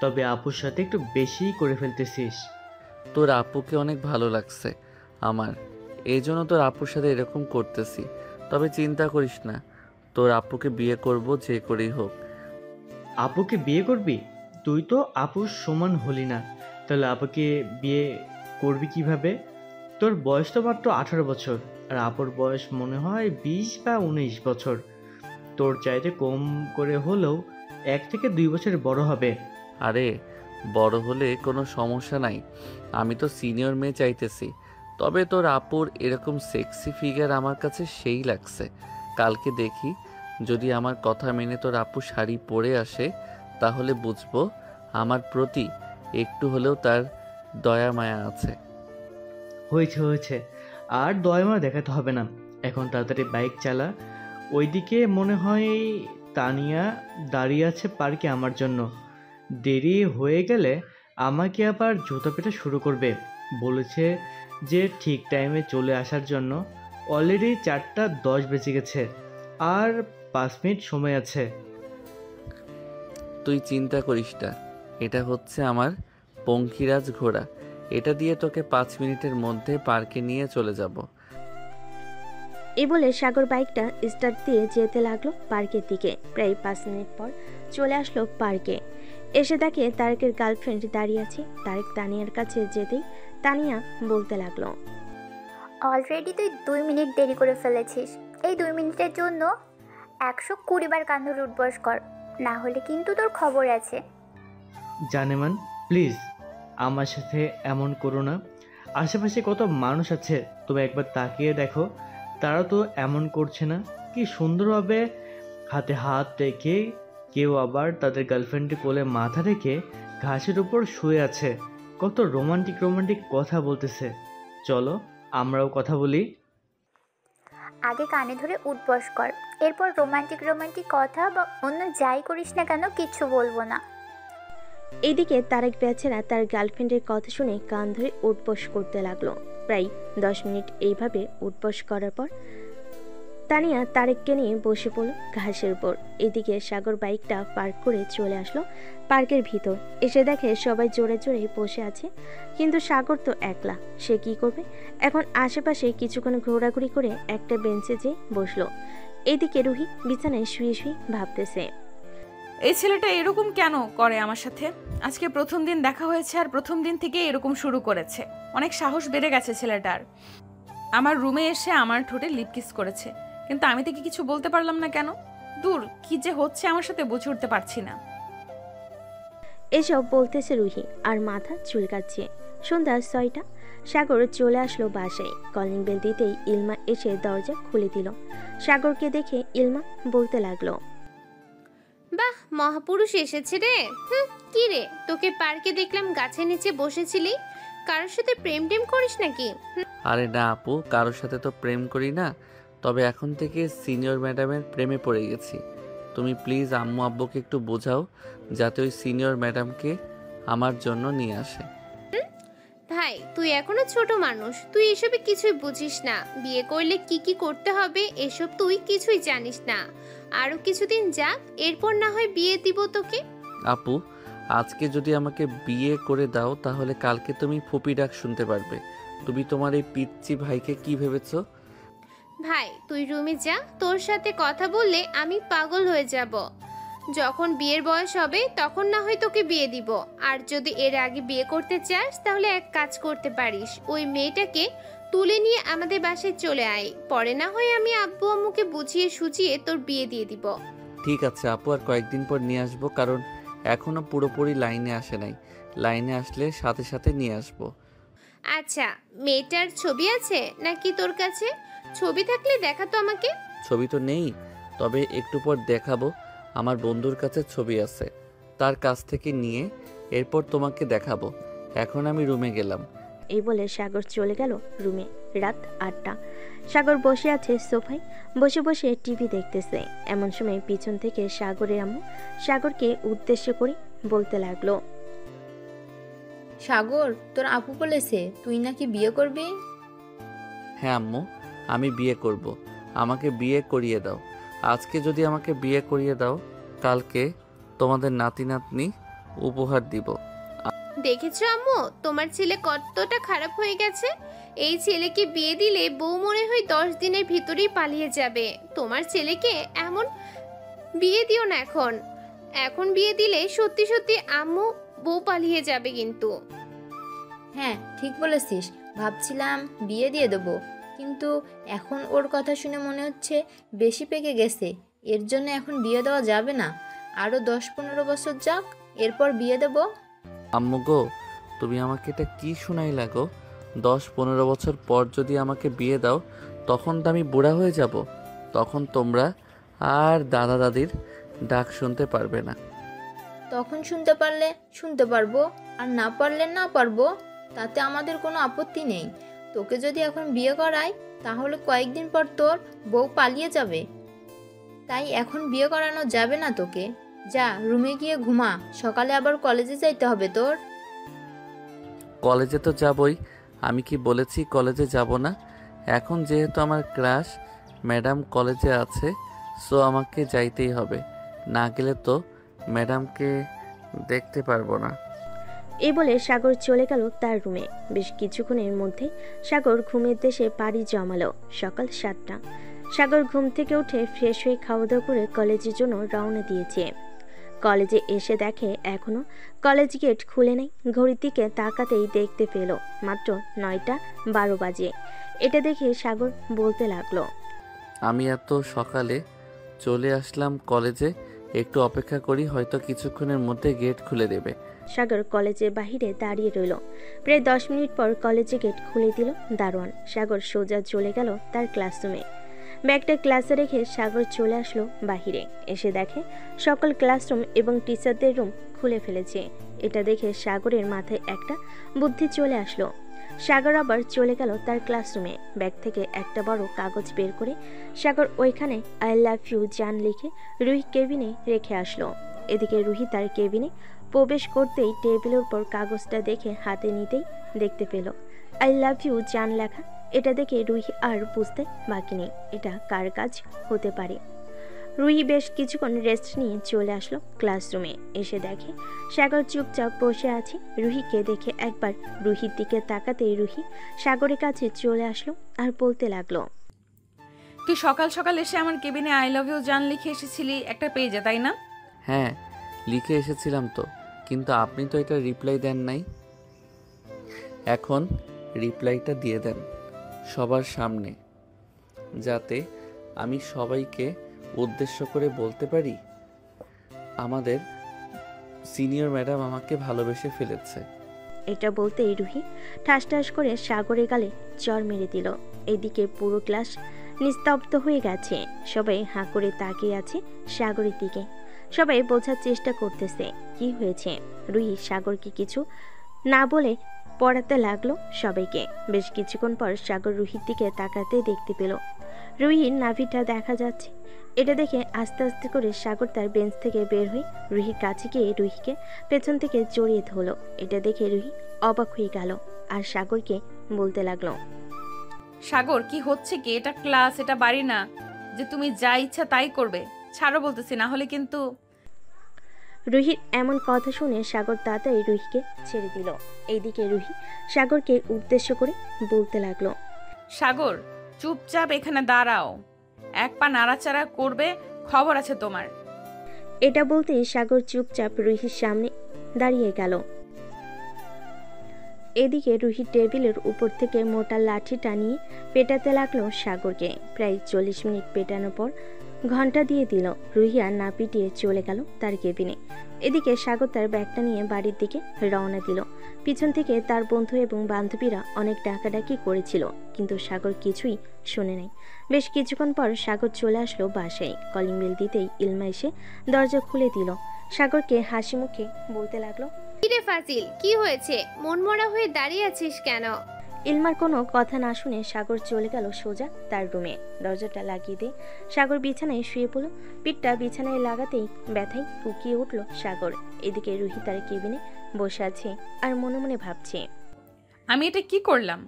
তবে আপুর সাথে একটু বেশি করে ফেলতেছিস। তোর আপুকে অনেক ভালো লাগছে আমার, এই জন্য তোর আপুর সাথে এরকম করতেছি। তবে চিন্তা করিস না, তোর আপুকে বিয়ে করব যে করেই হোক। আপুকে বিয়ে করবি? তুই তো আপুর সমান হলি না, তাহলে আপুকে বিয়ে করবি কিভাবে? তোর বয়স তো মাত্র 18 বছর, আর আপুর বয়স মনে হয় 20 বা 19 বছর। তোর চাইতে কম করে হলেও 1 থেকে 2 বছর বড় হবে। আরে বড় হলে কোনো সমস্যা নাই, আমি তো সিনিয়র মেয়ে চাইতেছি। তবে তোর আপুর এরকম সেক্সি ফিগার আমার কাছে সেই লাগছে। কালকে দেখি যদি আমার কথা মেনে তোর আপু শাড়ি পরে আসে, তাহলে বুঝবো আমার প্রতি একটু হলেও তার দয়া মায়া আছে। হয়েছে, আর দয়ামা দেখাতে হবে না। এখন তাড়াতাড়ি বাইক চালা। ওইদিকে মনে হয় তানিয়া দাঁড়িয়ে আছে পার্কে আমার জন্য। দেরি হয়ে গেলে আমাকে আবার জুতা পেটা শুরু করবে। বলেছে যে ঠিক টাইমে চলে আসার জন্য। অলরেডি 4:10 বেজে গেছে, আর 5 মিনিট সময় আছে। তুই চিন্তা করিস না, এটা হচ্ছে আমার পঙ্খিরাজ ঘোড়া। এটা দিয়ে তোকে 5 মিনিটের মধ্যে পার্কে নিয়ে চলে যাব। এই বলে সাগর বাইকটা স্টার্ট দিয়ে যেতে লাগলো পার্কের দিকে। প্রায় 5 মিনিট পর চলে আসলো পার্কে। এসে দেখে তারেকের গার্লফ্রেন্ড দাঁড়িয়ে আছে। তারেক তানিয়ার কাছে যেতেই তানিয়া বলতে লাগলো, অলরেডি তুই 2 মিনিট দেরি করে ফেলেছিস। এই 2 মিনিটের জন্য 120 বার কান ধরে উঠবস কর, না হলে কিন্তু তোর খবর আছে। জানেমান, প্লিজ আমার সাথে এমন করো না। আশেপাশে কত মানুষ আছে, তুমি একবার তাকিয়ে দেখো, তারা তো এমন করছে না। কি সুন্দরভাবে হাতে হাত রেখে, কেউ আবার তাদের গার্লফ্রেন্ডের কোলে মাথা রেখে ঘাসের উপর শুয়ে আছে। কত রোমান্টিক কথা বলতেছে। চলো আমরাও কথা বলি। আগে কানে ধরে উঠবস কর, এরপর রোমান্টিক কথা বা অন্য যাই করিস না কেন কিচ্ছু বলবো না। এইদিকে তারেক বেচারা তার গার্লফ্রেন্ডের কথা শুনে কান ধরে উঠবস করতে লাগলো। প্রায় 10 মিনিট এইভাবে উঠবস করার পর তানিয়া তারেককে নিয়ে বসে পড়ল ঘাসের উপর। এদিকে সাগর বাইকটা পার্ক করে চলে আসলো পার্কের ভিতর। এসে দেখে সবাই জোরে জোরে বসে আছে, কিন্তু সাগর তো একলা। সে কি করবে এখন? আশেপাশে কিছুক্ষণ ঘোরাঘুরি করে একটা বেঞ্চে যেয়ে বসলো। এদিকে রুহি বিছানায় শুয়ে শুয়ে ভাবতেছে, এই ছেলেটা এরকম কেন করে আমার সাথে? আজকে প্রথম দিন দেখা হয়েছে, আর প্রথম দিন থেকে এরকম শুরু করেছে। অনেক সাহস বেড়ে গেছে ছেলেটার। আমার রুমে এসে আমার ঠোঁটে লিপ কিস করেছে, কিন্তু আমি তাকে কিছু বলতে পারলাম না কেন? দূর, কি যে হচ্ছে আমার সাথে বুঝে উঠতে পারছি না। এসব বলতেছে রুহি আর মাথা চুলকাচ্ছে। সন্ধ্যা 6টা। সাগর চলে আসলো বাসায়। কলিং বেল দিতেই ইলমা এসে দরজা খুলে দিল। সাগরকে দেখে ইলমা বলতে লাগলো, বাহ, মহাপুরুষ এসেছে রে। কি রে, তোকে পার্কে দেখলাম গাছের নিচে বসেছিলি, কারোর সাথে প্রেম টেম করিস নাকি? আরে না আপু, কারোর সাথে তো প্রেম করি না, তবে এখন থেকে সিনিয়র ম্যাডামের প্রেমে পড়ে গেছি। তুমি প্লিজ আম্মু আব্বুকে একটু বোঝাও যাতে ওই সিনিয়র ম্যাডামকে আমার জন্য নিয়ে আসে। ভাই, তুই এখনো ছোট মানুষ, তুই এসবে কিছুই বুঝিস না। বিয়ে করলে কি কি করতে হবে এসব তুই কিছুই জানিস না। আরো কিছুদিন যাক, এরপর না হয় বিয়ে দিব তোকে। আপু, আজকে যদি আমাকে বিয়ে করে দাও তাহলে কালকে তুমি ফুপি ডাক শুনতে পারবে। তুমি তোমার এই পিচ্চি ভাইকে কি ভেবেছো? ভাই, তুই রুমে যা, তোর সাথে কথা বললে আমি পাগল হয়ে যাব। যখন বিয়ের বয়স হবে তখন না হয় তোকে বিয়ে দিব। আর যদি এর আগে বিয়ে করতে চাস তাহলে এক কাজ করতে পারিস, ওই মেয়েটাকে তুলে নিয়ে আমাদের বাসায় চলে আয়। পরে না হয় আমি আব্বু আম্মুকে বুঝিয়ে সুঝিয়ে তোর বিয়ে দিয়ে দিব। ঠিক আছে আপু, আর কয়েকদিন পর নিয়ে আসবো, কারণ এখনো পুরোপুরি লাইনে আসে নাই। লাইনে আসলে সাথে সাথে নিয়ে আসবো। আচ্ছা, মেয়েটার ছবি আছে নাকি তোর কাছে? ছবি থাকলে দেখা তো আমাকে। ছবি তো নেই, তবে একটু পর দেখাবো। আমার বন্ধুর কাছে ছবি আছে, তার কাছ থেকে নিয়ে এরপর তোমাকে দেখাবো। এখন আমি রুমে গেলাম। এই বলে সাগর চলে গেল রুমে। রাত 8টা। সাগর বসে আছে সোফায়, বসে বসে টিভি দেখতেছে। এমন সময় পিছন থেকে সাগরের আম্মু সাগরকে উদ্দেশ্য করে বলতে লাগলো, সাগর, তোর আপু বলেছে তুই নাকি বিয়ে করবি। হ্যাঁ আম্মু, আমি বিয়ে করব। আমাকে বিয়ে করিয়ে দাও। আজকে যদি আমাকে বিয়ে করিয়ে দাও, কালকে তোমাদের নাতি নাতনি উপহার দিব। দেখেছো আম্মু, তোমার ছেলে কতটা খারাপ হয়ে গেছে। এই ছেলেকে বিয়ে দিলে বউ মনে হয় 10 দিনের ভিতরেই পালিয়ে যাবে। তোমার ছেলেকে এমন বিয়ে দিও না। এখন বিয়ে দিলে সত্যি সত্যি আম্মু বউ পালিয়ে যাবে কিন্তু। হ্যাঁ, ঠিক বলেছিস। ভাবছিলাম বিয়ে দিয়ে দেবো, কিন্তু এখন ওর কথা শুনে মনে হচ্ছে বেশি পেকে গেছে। এর জন্য এখন বিয়ে দেওয়া যাবে না। আরও 10-15 বছর যাক, এরপর বিয়ে দেবো। আম্মু গো, তুমি আমাকে এটা কি শোনাইলা গো? 10-15 বছর পর যদি আমাকে বিয়ে দাও, তখন তো আমি বুড়া হয়ে যাব। তখন তোমরা আর দাদা দাদির ডাক শুনতে পারবে না। তখন শুনতে পারলে শুনতে পারবো, আর না পারলে না পারবো, তাতে আমাদের কোনো আপত্তি নেই। তোকে যদি এখন বিয়ে করাই তাহলে কয়েকদিন পর তোর বউ পালিয়ে যাবে। তাই এখন বিয়ে করানো যাবে না তোকে। যা, রুমে গিয়ে ঘুমা, সকালে আবার কলেজে যাইতে হবে তোর। কলেজে তো যাবই। আমি কি বলেছি কলেজে যাব না? এখন যেহেতু আমার ক্লাস ম্যাডাম কলেজে আছে, সো আমাকে যাইতেই হবে। না গেলে তো ম্যাডামকে দেখতে পারবো না। এই বলে সাগর চলে গেল তার রুমে। বেশ কিছুক্ষণের মধ্যে সাগর ঘুমের দেশে পাড়ি জমালো। সকাল 7টা। সাগর ঘুম থেকে উঠে ফ্রেশ হয়ে খাওয়া দাওয়া করে কলেজের জন্য রওনা দিয়েছে। কলেজে এসে দেখে এখনো কলেজ গেট খুলে নেই। ঘড়ির দিকে তাকাতেই দেখতে পেল মাত্র 9টা 12 বাজে। এটা দেখে সাগর বলতে লাগলো, আমি এত সকালে চলে আসলাম কলেজে, একটু অপেক্ষা করি, হয়তো কিছুক্ষণের মধ্যে গেট খুলে দেবে। সাগর কলেজের বাহিরে দাঁড়িয়ে রইল। প্রায় 10 মিনিট পর কলেজে গেট খুলে দিল দারোয়ান। সাগর সোজা চলে গেল তার ক্লাসরুমে। ব্যাগটা ক্লাসে রেখে সাগর চলে আসলো বাহিরে। এসে দেখে সকল ক্লাসরুম এবং টিচারদের রুম খুলে ফেলেছে। এটা দেখে সাগরের মাথায় একটা বুদ্ধি চলে আসলো। সাগর আবার চলে গেল তার ক্লাসরুমে। ব্যাগ থেকে একটা বড় কাগজ বের করে সাগর ওইখানে আই লাভ ইউ জান লিখে রুহি কেবিনে রেখে আসলো। এদিকে রুহি তার কেবিনে প্রবেশ করতেই টেবিলের উপর কাগজটা দেখে হাতে নিতেই দেখতে পেল আই লাভ ইউ জান লেখা। এটা দেখে রুহি আর বুঝতে বাকি নেই এটা কার কাজ হতে পারে। রুহি বেশ কিছুক্ষণ রেস্ট নিয়ে চলে আসলো ক্লাসরুমে। এসে দেখে সাগর চুপচাপ বসে আছে। রুহিকে দেখে একবার রুহির দিকে তাকাতেই রুহি সাগরের কাছে চলে আসলো আর বলতে লাগলো, তুই সকাল সকাল এসে আমার কেবিনে আই লাভ ইউ জান লিখে এসেছিলি একটা পেজে, তাই না? হ্যাঁ, লিখে এসেছিলাম তো, কিন্তু আপনি তো এটা রিপ্লাই দেন নাই। এখন রিপ্লাইটা দিয়ে দেন। সবার সামনে, যাতে আমি সবাইকে উদ্দেশ্য করে বলতে পারি আমাদের সিনিয়র ম্যাডাম আমাকে ভালোবেসে ফেলেছে। এটা বলতেই রুহি ঠাস ঠাস করে সাগরের গালে চড় মেরে দিল। এদিকে পুরো ক্লাস নিস্তব্ধ হয়ে গেছে, সবাই হাঁ করে তাকিয়ে আছে সাগরের দিকে। সবাই বোঝার চেষ্টা করতেছে কি হয়েছে। রুহি সাগরকে কিছু না বলে পড়াতে লাগলো সবাইকে। বেশ কিছুক্ষণ পর সাগর রুহির দিকে তাকাতে দেখতে পেল রুহির নাভিটা দেখা যাচ্ছে। এটা দেখে আস্তে আস্তে করে সাগর তার বেঞ্চ থেকে বের হয়ে রুহির কাছে গিয়ে রুহিকে পেছন থেকে জড়িয়ে ধরল। এটা দেখে রুহি অবাক হয়ে গেল আর সাগরকে বলতে লাগলো, সাগর কি হচ্ছে কি? এটা ক্লাস, এটা বাড়ি না যে তুমি যা ইচ্ছা তাই করবে। ছাড়ো বলতেছি, না হলে কিন্তু। রুহির এমন কথা শুনে সাগর তাড়াতাড়ি রুহিকে ছেড়ে দিল। এইদিকে রুহি সাগরকে উদ্দেশ্য করে বলতে লাগলো, সাগর চুপচাপ এখানে দাঁড়াও, এক পা নাড়াচাড়া করবে, খবর আছে তোমার। এটা বলতেই সাগর চুপচাপ রুহির সামনে দাঁড়িয়ে গেল। এদিকে রুহি টেবিলের উপর থেকে মোটা লাঠিটা নিয়ে পেটাতে লাগলো সাগরকে। প্রায় 40 মিনিট পেটানোর পর ঘন্টা দিয়ে দিল। রুহি আর না পিটিয়ে চলে গেল তার কেবিনে। এদিকে সাগর তার ব্যাগটা নিয়ে বাড়ির দিকে রওনা দিল। পিছন থেকে তার বন্ধু এবং বান্ধবীরা অনেক ডাকাডাকি করেছিল, কিন্তু সাগর কিছুই শুনে নাই। বেশ কিছুক্ষণ পর সাগর চলে আসলো বাসায়। কলিং বেল দিতেই ইলমা এসে দরজা খুলে দিল। সাগরকে হাসি মুখে বলতে লাগলো, কিরে ফাজিল, কি হয়েছে? মনমরা হয়ে দাঁড়িয়ে আছিস কেন? ইলমার কোনো কথা না শুনে সাগর চলে গেল সোজা তার রুমে। দরজাটা লাগিয়ে দিয়ে সাগর বিছানায় শুয়ে পড়ল। পিঠটা বিছানায় লাগাতেই ব্যথায় কুকিয়ে উঠল সাগর। এদিকে রুহি তার কেবিনে বসে আছে আর মনে মনে ভাবছে, আমি এটা কি করলাম?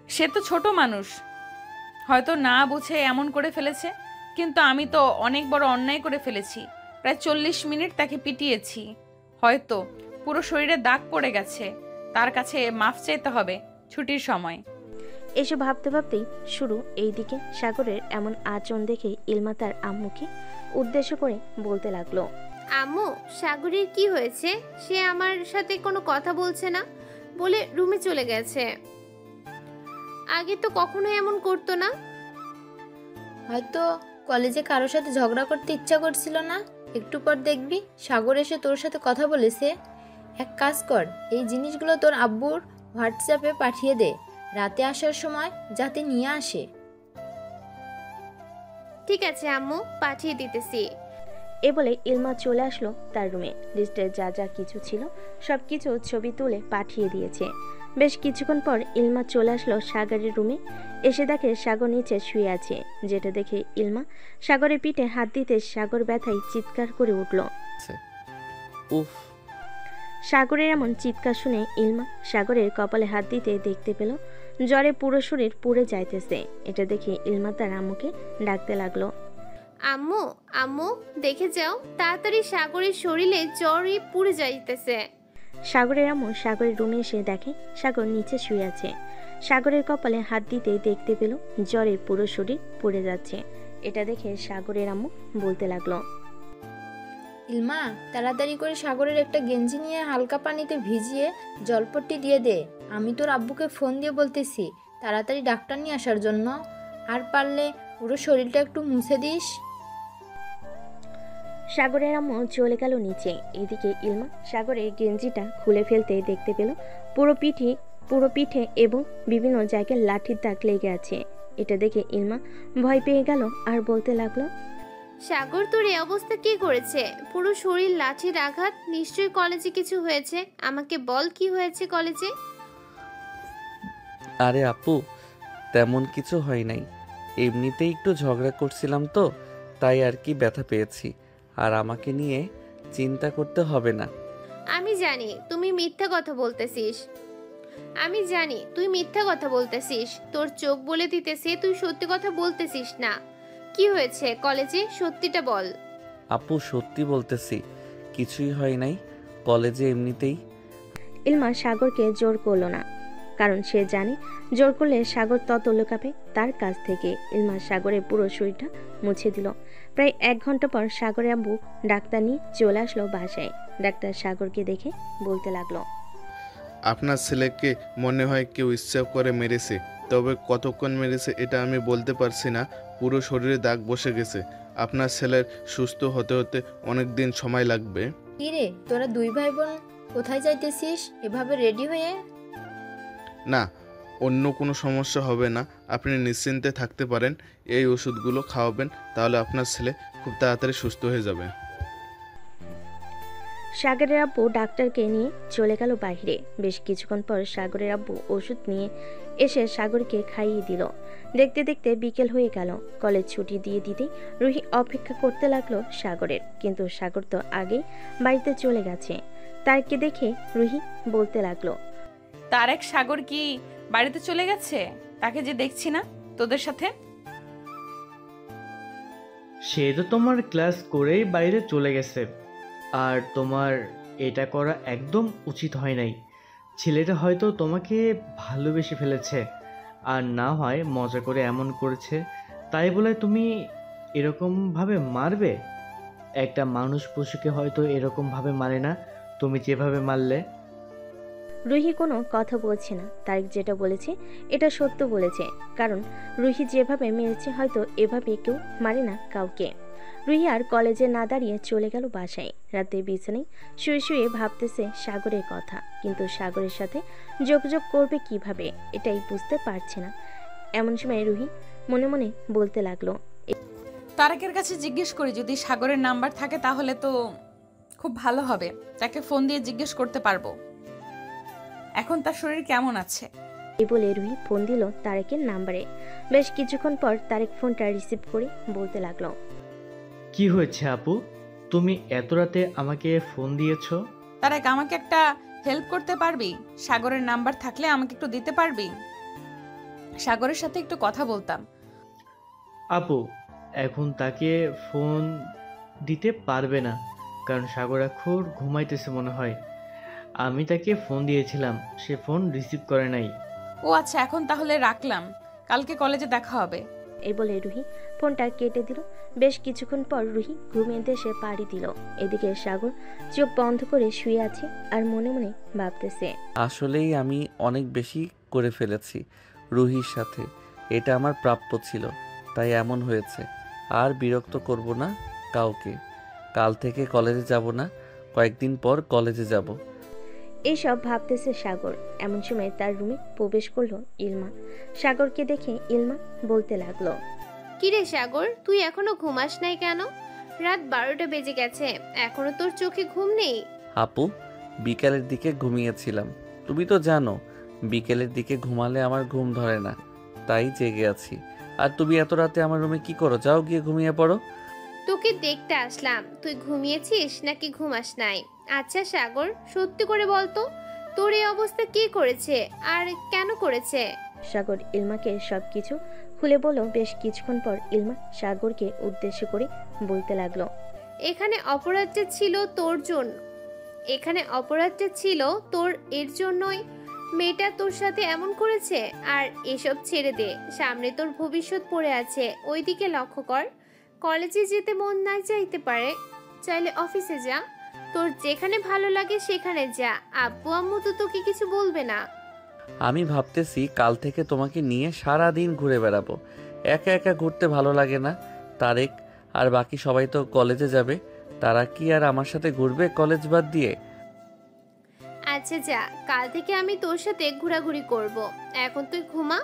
সে তো ছোট মানুষ, হয়তো না বুঝে এমন করে ফেলেছে, কিন্তু আমি তো অনেক বড় অন্যায় করে ফেলেছি। প্রায় 40 মিনিট তাকে পিটিয়েছি, হয়তো পুরো শরীরে দাগ পড়ে গেছে। তার কাছে মাফ চাইতে হবে ছুটির সময়। এসব ভাবতে ভাবতেই শুরু। এইদিকে সাগরের এমন আচরণ দেখে ইলমা তার আম্মুকে উদ্দেশ্য করে বলতে লাগলো, আম্মু, সাগরের কি হয়েছে? সে আমার সাথে কোনো কথা বলছে না, বলে রুমে চলে গেছে। আগে তো কখনো এমন করতো না। হয়তো কলেজে কারোর সাথে ঝগড়া করতে ইচ্ছা করছিল না। একটু পর দেখবি সাগর এসে তোর সাথে কথা বলেছে। এক কাজ কর, এই জিনিসগুলো তোর আব্বুর হোয়াটসঅ্যাপে পাঠিয়ে দে, রাতে আসার সময় যাতে নিয়ে আসে। ঠিক আছে আম্মু, পাঠিয়ে দিতেছি। এ বলে ইলমা চলে আসলো তার রুমে। লিস্টে যা যা কিছু ছিল সব কিছু ছবি তুলে পাঠিয়ে দিয়েছে। বেশ কিছুক্ষণ পর ইলমা চলে আসলো সাগরের রুমে। এসে দেখে সাগর নিচে শুয়ে আছে। যেটা দেখে ইলমা সাগরের পিঠে হাত দিতে সাগর ব্যথায় চিৎকার করে উঠল। উফ! সাগরের এমন চিৎকার শুনে ইলমা সাগরের কপালে হাত দিতে দেখতে পেল জ্বরে পুরো শরীর পুড়ে যাইতেছে। এটা দেখে ইলমা তার আম্মুকে ডাকতে লাগলো, আম্মু, আম্মু দেখে যাও, তাড়াতাড়ি সাগরের শরীরে জ্বরই পুড়ে যাইতেছে। সাগরের আম্মু সাগরের রুমে এসে দেখে সাগর নিচে শুয়ে আছে। সাগরের কপালে হাত দিতে দেখতে পেল জ্বরে পুরো শরীর পুড়ে যাচ্ছে। এটা দেখে সাগরের আম্মু বলতে লাগলো, ইলমা, তাড়াতাড়ি করে সাগরের একটা গেঞ্জি নিয়ে হালকা পানিতে ভিজিয়ে জলপট্টি দিয়ে দে। আমি তোর আব্বুকে ফোন দিয়ে বলতেছি তাড়াতাড়ি ডাক্তার নিয়ে আসার জন্য। আর পারলে পুরো শরীরটা একটু মুছে দিস। সাগরের আম্মু চলে গেল নিচে। এদিকে ইলমা সাগরের গেঞ্জিটা খুলে ফেলতে দেখতে পেল পুরো পিঠে এবং বিভিন্ন জায়গায় লাঠির দাগ লেগে আছে। এটা দেখে ইলমা ভয় পেয়ে গেল আর বলতে লাগলো, সাগর তোর এই অবস্থা কি করেছে? পুরো শরীর লাঠির আঘাত, নিশ্চয়ই কলেজে কিছু হয়েছে। আমাকে বল, কি হয়েছে কলেজে? আরে আপু, তেমন কিছু হয় নাই, এমনিতেই একটু ঝগড়া করছিলাম তো, তাই আর কি ব্যথা পেয়েছি। আর আমাকে নিয়ে চিন্তা করতে হবে না। আমি জানি তুমি মিথ্যা কথা বলতেছিস। আমি জানি তুই মিথ্যা কথা বলতেছিস। তোর চোখ বলে দিতেছে তুই সত্যি কথা বলতেছিস না। কি হয়েছে কলেজে, সত্যিটা বল। আপু, সত্যি বলতেছি, কিছুই হয় নাই, কলেজে এমনিতেই। ইলমা সাগরকে জোর করলো না, কারণ সে জানে জোর করলে সাগর তত লুকাবে তার কাছ থেকে। ইলমা সাগরের পুরো শরীরটা মুছে দিল। প্রায় 1 ঘন্টা পর সাগরের আব্বু ডাক্তার নিয়ে চলে আসলো বাসায়। ডাক্তার সাগরকে দেখে বলতে লাগলো, আপনার ছেলেকে মনে হয় কেউ ইচ্ছা করে মেরেছে, তবে কতক্ষণ মেরেছে এটা আমি বলতে পারছি না। পুরো শরীরে দাগ বসে গেছে। আপনার ছেলের সুস্থ হতে হতে অনেক দিন সময় লাগবে। কি রে, তোরা দুই ভাই বোন কোথায় যাইতেছিস এভাবে রেডি হয়ে? না, অন্য কোনো সমস্যা হবে না, আপনি নিশ্চিন্তে থাকতে পারেন। এই ওষুধগুলো খাওয়াবেন, তাহলে আপনার ছেলে খুব তাড়াতাড়ি সুস্থ হয়ে যাবে। সাগরের আব্বু ডাক্তারকে নিয়ে চলে গেল বাইরে। বেশ কিছুক্ষণ পর সাগরের আব্বু ওষুধ নিয়ে এসে সাগরকে খাইয়ে দিল। দেখতে দেখতে বিকেল হয়ে গেল। কলেজ ছুটি দিয়ে দিতেই রুহি অপেক্ষা করতে লাগলো সাগরের, কিন্তু সাগর তো আগেই বাড়িতে চলে গেছে। তারকে দেখে রুহি বলতে লাগলো, তারেক সাগর কি বাড়িতে চলে গেছে? তাকে যে দেখছি না তোদের সাথে। সে তো তোমার ক্লাস করেই বাইরে চলে গেছে, আর তোমার এটা করা একদম উচিত হয় নাই। ছেলেটা হয়তো তোমাকে ভালোবেসে ফেলেছে, আর না হয় মজা করে এমন করেছে। তাই বলে তুমি এরকমভাবে মারবে? একটা মানুষ পশুকে হয়তো এরকমভাবে মারে না, তুমি যেভাবে মারলে। রুহি কোনো কথা বলছে না। তারেক যেটা বলেছে এটা সত্য বলেছে, কারণ রুহি যেভাবে মেরেছে হয়তো এভাবে কেউ মারে না কাউকে। রুহি আর কলেজে না দাঁড়িয়ে চলে গেল বাসায়। রাতে বিছানায় শুয়ে শুয়ে ভাবতেছে সাগরের কথা, কিন্তু সাগরের সাথে যোগাযোগ করবে কিভাবে এটাই বুঝতে পারছে না। এমন সময় রুহি মনে মনে বলতে লাগলো, তারেকের কাছে জিজ্ঞেস করি, যদি সাগরের নাম্বার থাকে তাহলে তো খুব ভালো হবে। তাকে ফোন দিয়ে জিজ্ঞেস করতে পারবো এখন তার শরীর কেমন আছে। এই বলে রুহি ফোন দিল তারেকের নাম্বারে। বেশ কিছুক্ষণ পর তারেক ফোনটা রিসিভ করে বলতে লাগলো, কি হয়েছে আপু, তুমি এত রাতে আমাকে ফোন দিয়েছো? তারেক, আমাকে একটা হেল্প করতে পারবি? সাগরের নাম্বার থাকলে আমাকে একটু দিতে পারবি? সাগরের সাথে একটু কথা বলতাম। আপু, এখন তাকে ফোন দিতে পারবে না, কারণ সাগর এখন ঘুমাইতেছে মনে হয়। আমি তাকে ফোন দিয়েছিলাম, সে ফোন রিসিভ করে নাই। ও আচ্ছা, এখন তাহলে রাখলাম, কালকে কলেজে দেখা হবে। এই বলে রুহি ফোনটা কেটে দিল। বেশ কিছুক্ষণ পর রুহি ঘুমের দেশে পাড়ি দিল। এদিকে সাগর চোখ বন্ধ করে শুয়ে আছে আর মনে মনে ভাবতেছে, আসলেই আমি অনেক বেশি করে ফেলেছি রুহির সাথে। এটা আমার প্রাপ্য ছিল, তাই এমন হয়েছে। আর বিরক্ত করব না কাউকে। কাল থেকে কলেজে যাব না, কয়েকদিন পর কলেজে যাব। এইসব ভাবতেছে সাগর। এমন সময় তার রুমে প্রবেশ করলো ইলমা। সাগরকে দেখে ইলমা বলতে লাগলো, কিরে সাগর, তুই এখনো ঘুমাস নাই কেন? রাত 12টা বেজে গেছে, এখনো তোর চোখে ঘুম নেই? আপু, বিকালের দিকে ঘুমিয়েছিলাম। তুমি তো জানো বিকেলের দিকে ঘুমালে আমার ঘুম ধরে না, তাই জেগে আছি। আর তুমি এত রাতে আমার রুমে কি করো? যাও গিয়ে ঘুমিয়ে পড়ো। তোকে দেখতে আসলাম, তুই ঘুমিয়েছিস নাকি ঘুমাস নাই? আচ্ছা সাগর, সত্যি করে বলতো, তোর এই অবস্থা কে করেছে আর কেন করেছে? সাগর ইলমাকে সবকিছু খুলে বলল। বেশ কিছুক্ষণ পর ইলমা সাগরকে উদ্দেশ্য করে বলতে লাগলো, এখানে অপরাধটা ছিল তোর জন্য, এখানে অপরাধটা ছিল তোর, এর জন্যই মেয়েটা তোর সাথে এমন করেছে। আর এসব ছেড়ে দে, সামনে তোর ভবিষ্যৎ পড়ে আছে, ওইদিকে লক্ষ্য কর। কলেজে যেতে মন না চাইতে পারে, চাইলে অফিসে যা, তোর যেখানে ভালো লাগে সেখানে যা, আব্বু আম্মু তো তোকে কিছু বলবে না। আমি ভাবতেছি কাল থেকে তোমাকে নিয়ে সারা দিন ঘুরে বেড়াবো। একা একা ঘুরতে ভালো লাগে না। তারেক আর বাকি সবাই তো কলেজে যাবে, তারা কি আর আমার সাথে ঘুরবে কলেজ বাদ দিয়ে? আচ্ছা যা, কাল থেকে আমি তোর সাথে ঘোরাঘুরি করব। এখন তুই ঘুমা,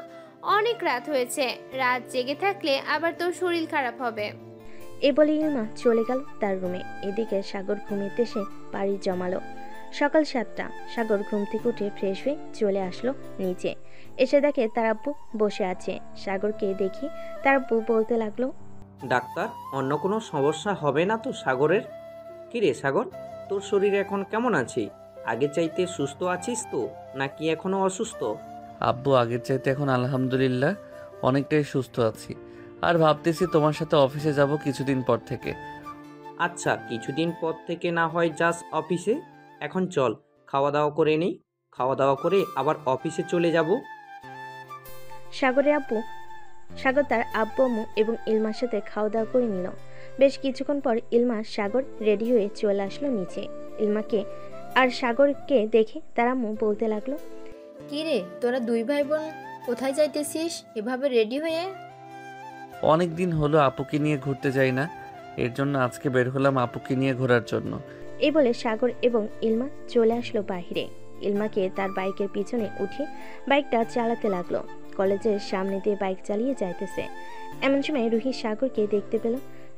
অনেক রাত হয়েছে, রাত জেগে থাকলে আবার তোর শরীর খারাপ হবে। এ বলে ইলমা চলে গেল তার রুমে। এদিকে সাগর ঘুমিতে এসে পাড়ি জমালো। সকাল 7টা। সাগর ঘুম থেকে উঠে ফ্রেশ হয়ে চলে আসলো নিচে। এসে দেখে তার আব্বু বসে আছে। সাগরকে দেখে তার আব্বু বলতে লাগলো, ডাক্তার, অন্য কোনো সমস্যা হবে না তো সাগরের? কিরে সাগর, তোর শরীর এখন কেমন আছে? আগে চাইতে সুস্থ আছিস তো, নাকি এখনো অসুস্থ? আব্বু, আগের চাইতে এখন আলহামদুলিল্লাহ অনেকটাই সুস্থ আছি। আর ভাবতেছি তোমার সাথে অফিসে যাব কিছুদিন পর থেকে। আচ্ছা, কিছুদিন পর থেকে না হয় যাস অফিসে। এখন চল খাওয়া দাওয়া করে নিই, খাওয়া দাওয়া করে আবার অফিসে চলে যাব। সাগর তার আব্বু আম্মু এবং ইলমার সাথে খাওয়া দাওয়া করে নিল। বেশ কিছুক্ষণ পর ইলমা সাগর রেডি হয়ে চলে আসলো নিচে। ইলমাকে আর সাগরকে দেখে তার আম্মু বলতে লাগলো, কি রে, তোরা দুই ভাই বোন কোথায় যাইতেছিস এভাবে রেডি হয়ে? অনেক দিন হলো আপুকে নিয়ে ঘুরতে যাই না, এর জন্য আজকে বের হলাম আপুকে নিয়ে ঘোরার জন্য। এই বলে সাগর এবং ইলমা চলে আসলো বাহিরে। ইলমাকে তার বাইকের পিছনে উঠিয়ে বাইকটা চালাতে লাগলো। কলেজের সামনে দিয়ে বাইক চালিয়ে যাইতেছে। এমন সময় রুহি সাগরকে দেখতে পেল।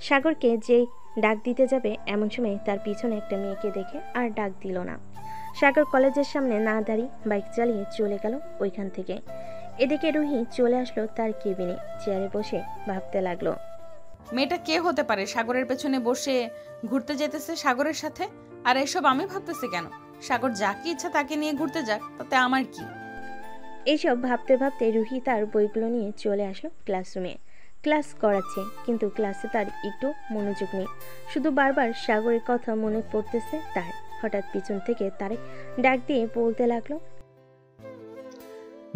সাগরকে যেই ডাক দিতে যাবে এমন সময় তার পিছনে একটা মেয়েকে দেখে আর ডাক দিল না। সাগর কলেজের সামনে না দাঁড়িয়ে বাইক চালিয়ে চলে গেল ওইখান থেকে। এদিকে রুহি চলে আসলো তার কেবিনে, চেয়ারে বসে ভাবতে লাগলো। মেয়েটা কে হতে পারে সাগরের পেছনে বসে ঘুরতে যেতেছে সাগরের সাথে? আর এসব আমি ভাবতেছি কেন? সাগর যাকে ইচ্ছা তাকে নিয়ে ঘুরতে যাক, তাতে আমার কি? এইসব ভাবতে ভাবতে রুহি তার বইগুলো নিয়ে চলে আসলো ক্লাসরুমে। ক্লাস করাচ্ছে, কিন্তু ক্লাসে তার একটু মনোযোগ নেই। শুধু বারবার সাগরের কথা মনে পড়তেছে তার। হঠাৎ পিছন থেকে তারেক ডাক দিয়ে বলতে লাগলো,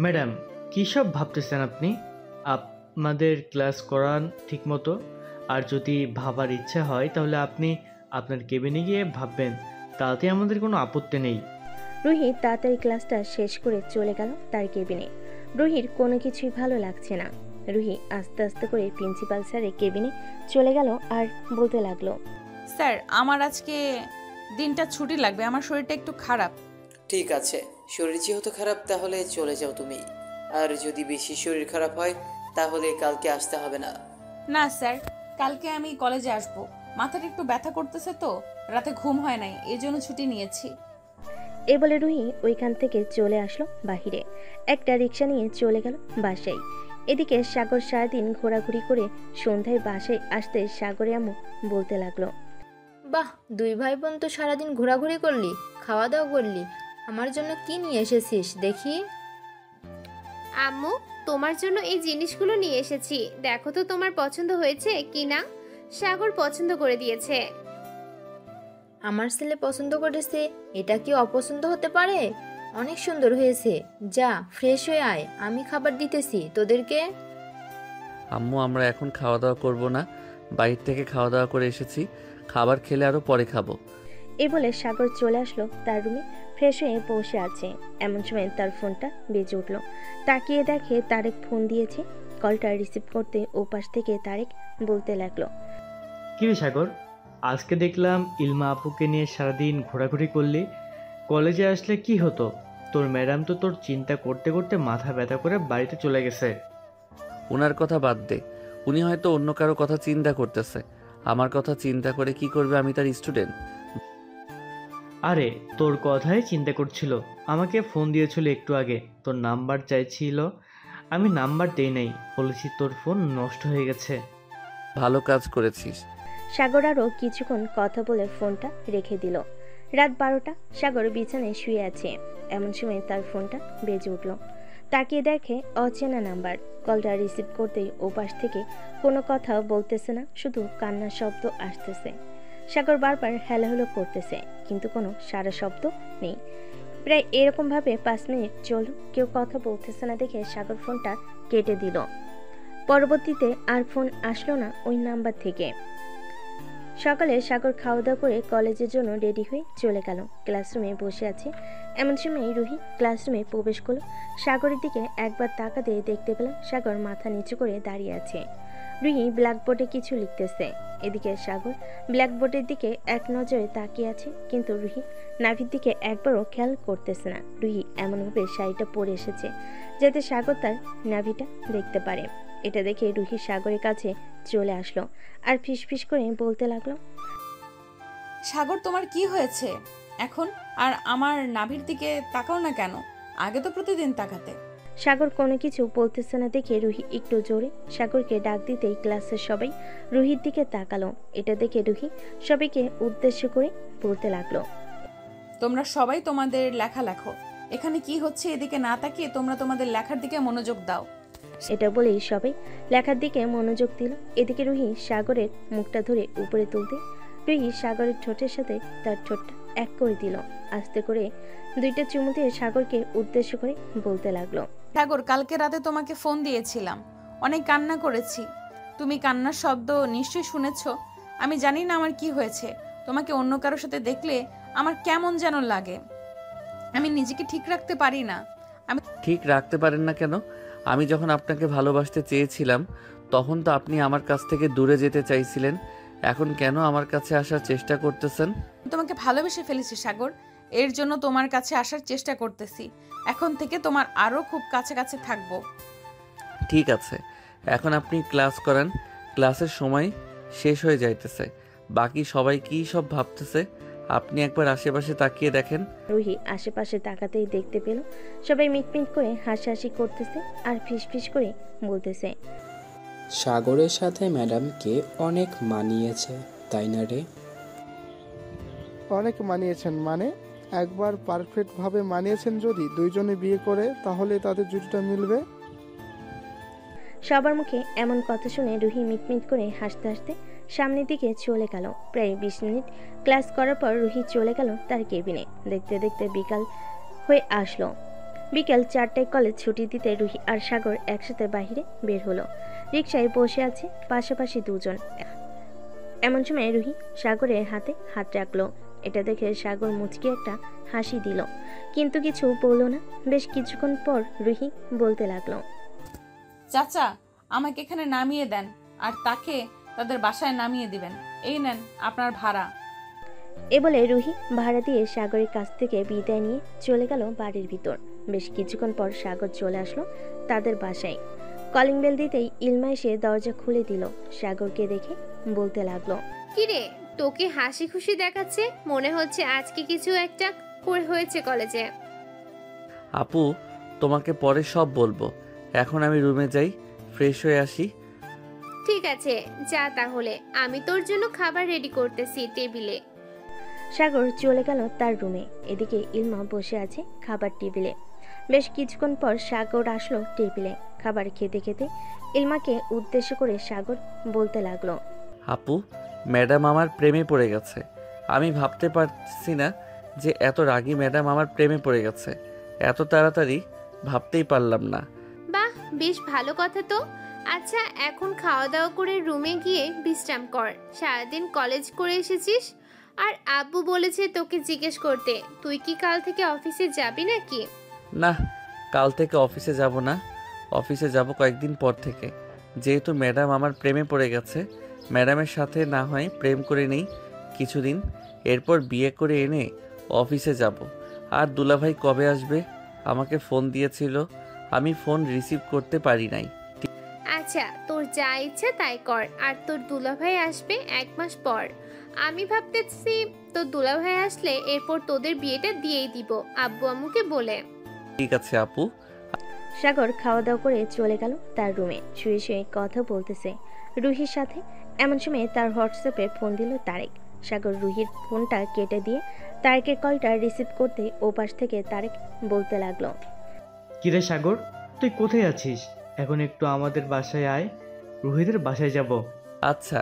ম্যাডাম কী সব ভাবতেছেন আপনি? আমাদের ক্লাস করান ঠিকমতো, আর যদি ভাবার ইচ্ছা হয় তাহলে আপনি আপনার কেবিনে গিয়ে ভাববেন, তাতে আমাদের কোনো আপত্তি নেই। রুহি তাড়াতাড়ি ক্লাসটা শেষ করে চলে গেল তার কেবিনে। রুহির কোনো কিছুই ভালো লাগছে না। রুহি আস্তে আস্তে করে প্রিন্সিপাল স্যারের কেবিনে চলে গেল আর বলতে লাগলো, স্যার আমার আজকে দিনটা ছুটি লাগবে, আমার শরীরটা একটু খারাপ। ঠিক আছে, শরীর যেহেতু খারাপ তাহলে চলে যাও তুমি। আর যদি বেশি শরীর খারাপ হয় তাহলে কালকে আসতে হবে না। না স্যার, কালকে আমি কলেজে আসব। মাথাটা একটু ব্যথা করতেছে তো, রাতে ঘুম হয় নাই, এই জন্য ছুটি নিয়েছি। এ বলে রুহি ওইখান থেকে চলে আসলো বাহিরে। একটা রিক্সা নিয়ে চলে গেল বাসায়। এদিকে সাগর সারাদিন ঘোরাঘুরি করে সন্ধ্যায় বাসায় আসতে সাগরে আম্মু বলতে লাগলো, বাহ, দুই ভাই বোন তো সারাদিন ঘোরাঘুরি করলি, খাওয়া দাওয়া করলি। আমার জন্য কি নিয়ে এসেছিস দেখি? আম্মু, তোমার জন্য এই জিনিসগুলো নিয়ে এসেছি, দেখো তো তোমার পছন্দ হয়েছে কি না। সাগর পছন্দ করে দিয়েছে। আমার ছেলে পছন্দ করেছে, এটা কি অপছন্দ হতে পারে? অনেক সুন্দর হয়েছে। যা ফ্রেশ হয়ে আয়, আমি খাবার দিতেছি তোদেরকে। আম্মু আমরা এখন খাওয়া দাওয়া করব না, বাইরে থেকে খাওয়া দাওয়া করে এসেছি, খাবার খেলে আরও পরে খাবো। এই বলে সাগর চলে আসলো তার রুমে, ফ্রেশ হয়ে বসে আছে। এমন সময় তার ফোনটা বেজে উঠলো। তাকিয়ে দেখে তারেক ফোন দিয়েছে। কলটা রিসিভ করতে ওপাশ থেকে তারেক বলতে লাগলো, কী রে সাগর, আজকে দেখলাম ইলমা আপুকে নিয়ে সারাদিন ঘোরাঘুরি করলি। কলেজে আসলে কি হতো? তোর ম্যাডাম তো তোর চিন্তা করতে করতে মাথা ব্যথা করে বাড়িতে চলে গেছে। ওনার কথা বাদ দে, উনি হয়তো অন্য কারো কথা চিন্তা করতেছে। আমার কথা চিন্তা করে কি করবে? আমি তার স্টুডেন্ট। আরে তোর কথাই চিন্তা করছিল, আমাকে ফোন দিয়েছিল একটু আগে, তোর নাম্বার চাইছিল, আমি নাম্বার দেই নাই, বলেছি তোর ফোন নষ্ট হয়ে গেছে। ভালো কাজ করেছিস। সাগর আরও কিছুক্ষণ কথা বলে ফোনটা রেখে দিল। রাত 12টা, সাগর বিছানায় শুয়ে আছে। এমন সময় তার ফোনটা বেজে উঠল। তাকিয়ে দেখে অচেনা নাম্বার। কলটা রিসিভ করতেই ওপাশ থেকে কোনো কথা বলতেছে না, শুধু কান্নার শব্দ আসতেছে। সাগর বারবার হ্যালো হ্যালো করতেছে, কিন্তু কোনো সারা শব্দ নেই। প্রায় এরকমভাবে 5 মিনিট চলল, কেউ কথা বলতেছে না দেখে সাগর ফোনটা কেটে দিল। পরবর্তীতে আর ফোন আসলো না ওই নাম্বার থেকে। সকালে সাগর খাওয়া দাওয়া করে কলেজের জন্য রেডি হয়ে চলে গেল। ক্লাসরুমে বসে আছে। এমন সময় রুহি ক্লাসরুমে প্রবেশ করলো। সাগরের দিকে একবার তাকাতে দেখতে পেলাম সাগর মাথা নিচু করে দাঁড়িয়ে আছে। রুহি ব্ল্যাকবোর্ডে কিছু লিখতেছে। এদিকে সাগর ব্ল্যাকবোর্ডের দিকে এক নজরে তাকিয়ে আছে, কিন্তু রুহি নাভির দিকে একবারও খেয়াল করতেছে না। রুহি এমনভাবে শাড়িটা পরে এসেছে যাতে সাগর তার নাভিটা দেখতে পারে। এটা দেখে রুহি সাগরের কাছে চলে আসলো আর ফিসফিস করে বলতে লাগলো, সাগর তোমার কি হয়েছে এখন? আর আমার নাভির দিকে তাকাও না কেন? আগে তো প্রতিদিন তাকাতে। সাগর কোনো কিছু বলতেছে না দেখে রুহি একটু জোরে সাগরকে ডাক দিতেই ক্লাসের সবাই রুহির দিকে তাকালো। এটা দেখে রুহি সবাইকে উদ্দেশ্য করে বলতে লাগলো, তোমরা সবাই তোমাদের লেখা লেখো। এখানে কি হচ্ছে এদিকে না তাকিয়ে তোমরা তোমাদের লেখার দিকে মনোযোগ দাও। এটা বলেই সবাই লেখার দিকে মনোযোগ দিল। এদিকে রুহি সাগরের মুখটা ধরে উপরে তুলতে রুহি সাগরের ঠোঁটের সাথে তার ঠোঁটটা এক করে দিল। আস্তে করে 2টা চুমু দিয়ে সাগরকে উদ্দেশ্য করে বলতে লাগলো, সাগর কালকে রাতে তোমাকে ফোন দিয়েছিলাম, অনেক কান্না করেছি। তুমি কান্নার শব্দ নিশ্চয়ই শুনেছো। আমি জানি না আমার কি হয়েছে, তোমাকে অন্য কারোর সাথে দেখলে আমার কেমন যেন লাগে। আমি নিজেকে ঠিক রাখতে পারি না। ঠিক রাখতে পারেন না কেন? আমি যখন আপনাকে ভালোবাসতে চেয়েছিলাম তখন তো আপনি আমার কাছ থেকে দূরে যেতে চাইছিলেন। এখন কেন আমার কাছে আসার চেষ্টা করতেছেন? তোমাকে ভালোবেসে ফেলেছি সাগর, এর জন্য তোমার কাছে আসার চেষ্টা করতেছি। এখন থেকে তোমার আরও খুব কাছে কাছে থাকবো। ঠিক আছে, এখন আপনি ক্লাস করান। ক্লাসের সময় শেষ হয়ে যাইতেছে, বাকি সবাই কী সব ভাবতেছে আপনি একবার আশেপাশে তাকিয়ে দেখেন। রুহি আশেপাশে তাকাতেই দেখতে পেল সবাই মিটমিট করে হাসাহাসি করতেছে আর ফিসফিস করে বলতেছে, সাগরের সাথে ম্যাডামকে অনেক মানিয়েছে, তাই না রে? অনেক মানিয়েছেন মানে? একবার পারফেক্টভাবে মানিয়েছেন। যদি দুইজনে বিয়ে করে তাহলে তাদের জুটিটা মিলবে। সবার মুখে এমন কথা শুনে রুহি মিটমিট করে হাসতে হাসতে সামনের দিকে চলে গেল। প্রায় 20 মিনিট ক্লাস করার পর রুহি চলে গেল তার কেবিনে। দেখতে দেখতে বিকাল হয়ে আসলো। বিকেল 4টায় কলেজ ছুটি দিতে রুহি আর সাগর একসাথে বাইরে বের হলো। রিকশায় বসে আছে পাশাপাশি দুজন। এমন সময় রুহি সাগরের হাতে হাত রাখলো। এটা দেখে সাগর মুচকি একটা হাসি দিল, কিন্তু কিছু বলল না। বেশ কিছুক্ষণ পর রুহি বলতে লাগলো, চাচা আমাকে এখানে নামিয়ে দেন আর তাকে তাদের বাসায় নামিয়ে দিবেন। এই নেন আপনার ভাড়া। এ বলে রুহি ভাড়া দিয়ে সাগরের কাছ থেকে বিদায় নিয়ে চলে গেল বাড়ির ভিতর। বেশ কিছুক্ষণ পর সাগর চলে আসলো তাদের বাসায়। কলিং বেল দিতেই ইলমা এসে দরজা খুলে দিল। সাগরকে দেখে বলতে লাগলো, কিরে তোকে হাসি খুশি দেখাচ্ছে, মনে হচ্ছে আজকে কিছু একটা হয়েছে কলেজে। আপু, তোমাকে পরে সব বলবো, এখন আমি রুমে যাই, ফ্রেশ হয়ে আসি। ঠিক আছে যা তাহলে, আমি তোর জন্য খাবার রেডি করতেছি টেবিলে। সাগর চলে গেল তার রুমে। এদিকে ইলমা বসে আছে খাবার টেবিলে। বেশ কিছুক্ষণ পর সাগর আসলো টেবিলে। খাবার খেতে খেতে ইলমাকে উদ্দেশ্য করে সাগর বলতে লাগলো, আপু, ম্যাডাম আমার প্রেমে পড়ে গেছে। আমি ভাবতে পারছি না যে এত রাগী ম্যাডাম আমার প্রেমে পড়ে গেছে। এত তাড়াতাড়ি ভাবতেই পারলাম না। বাহ, বেশ ভালো কথা তো। আচ্ছা এখন খাওয়া দাওয়া করে রুমে গিয়ে বিশ্রাম কর। সারাদিন কলেজ করে এসেছিস। আর আব্বু বলেছে তোকে জিজ্ঞেস করতে, তুই কি কাল থেকে অফিসে যাবি নাকি? না, কাল থেকে অফিসে যাব না। অফিসে যাব কয়েকদিন পর থেকে। যেহেতু ম্যাডাম আমার প্রেমে পড়ে গেছে, ম্যাডামের সাথে না হয় প্রেম করে নেই কিছুদিন, এরপর বিয়ে করে এনে অফিসে যাব। আর দুলাভাই কবে আসবে? আমাকে ফোন দিয়েছিল, আমি ফোন রিসিভ করতে পারি নাই। আচ্ছা তোর যা ইচ্ছে তাই কর। আর তোর দুলাভাই আসবে 1 মাস পর। আমি ভাবতেছি তোর দুলাভাই আসলে এরপর তোদের বিয়েটা দিয়েই দিব আব্বু আম্মুকে বলে। ঠিক আছে আপু। সাগর খাওয়া দাওয়া করে চলে গেল তার রুমে। শুয়ে শুয়ে কথা বলতেছে রুহির সাথে। এমন সময় তার হোয়াটসঅ্যাপে ফোন দিল তারেক। সাগর রুহির ফোনটা কেটে দিয়ে তারেকের কলটা রিসিভ করতে ওপাশ থেকে তারেক বলতে লাগলো, কিরে সাগর, তুই কোথায় আছিস? এখন একটু আমাদের বাসায় আয়, রুহিদের বাসায় যাব। আচ্ছা,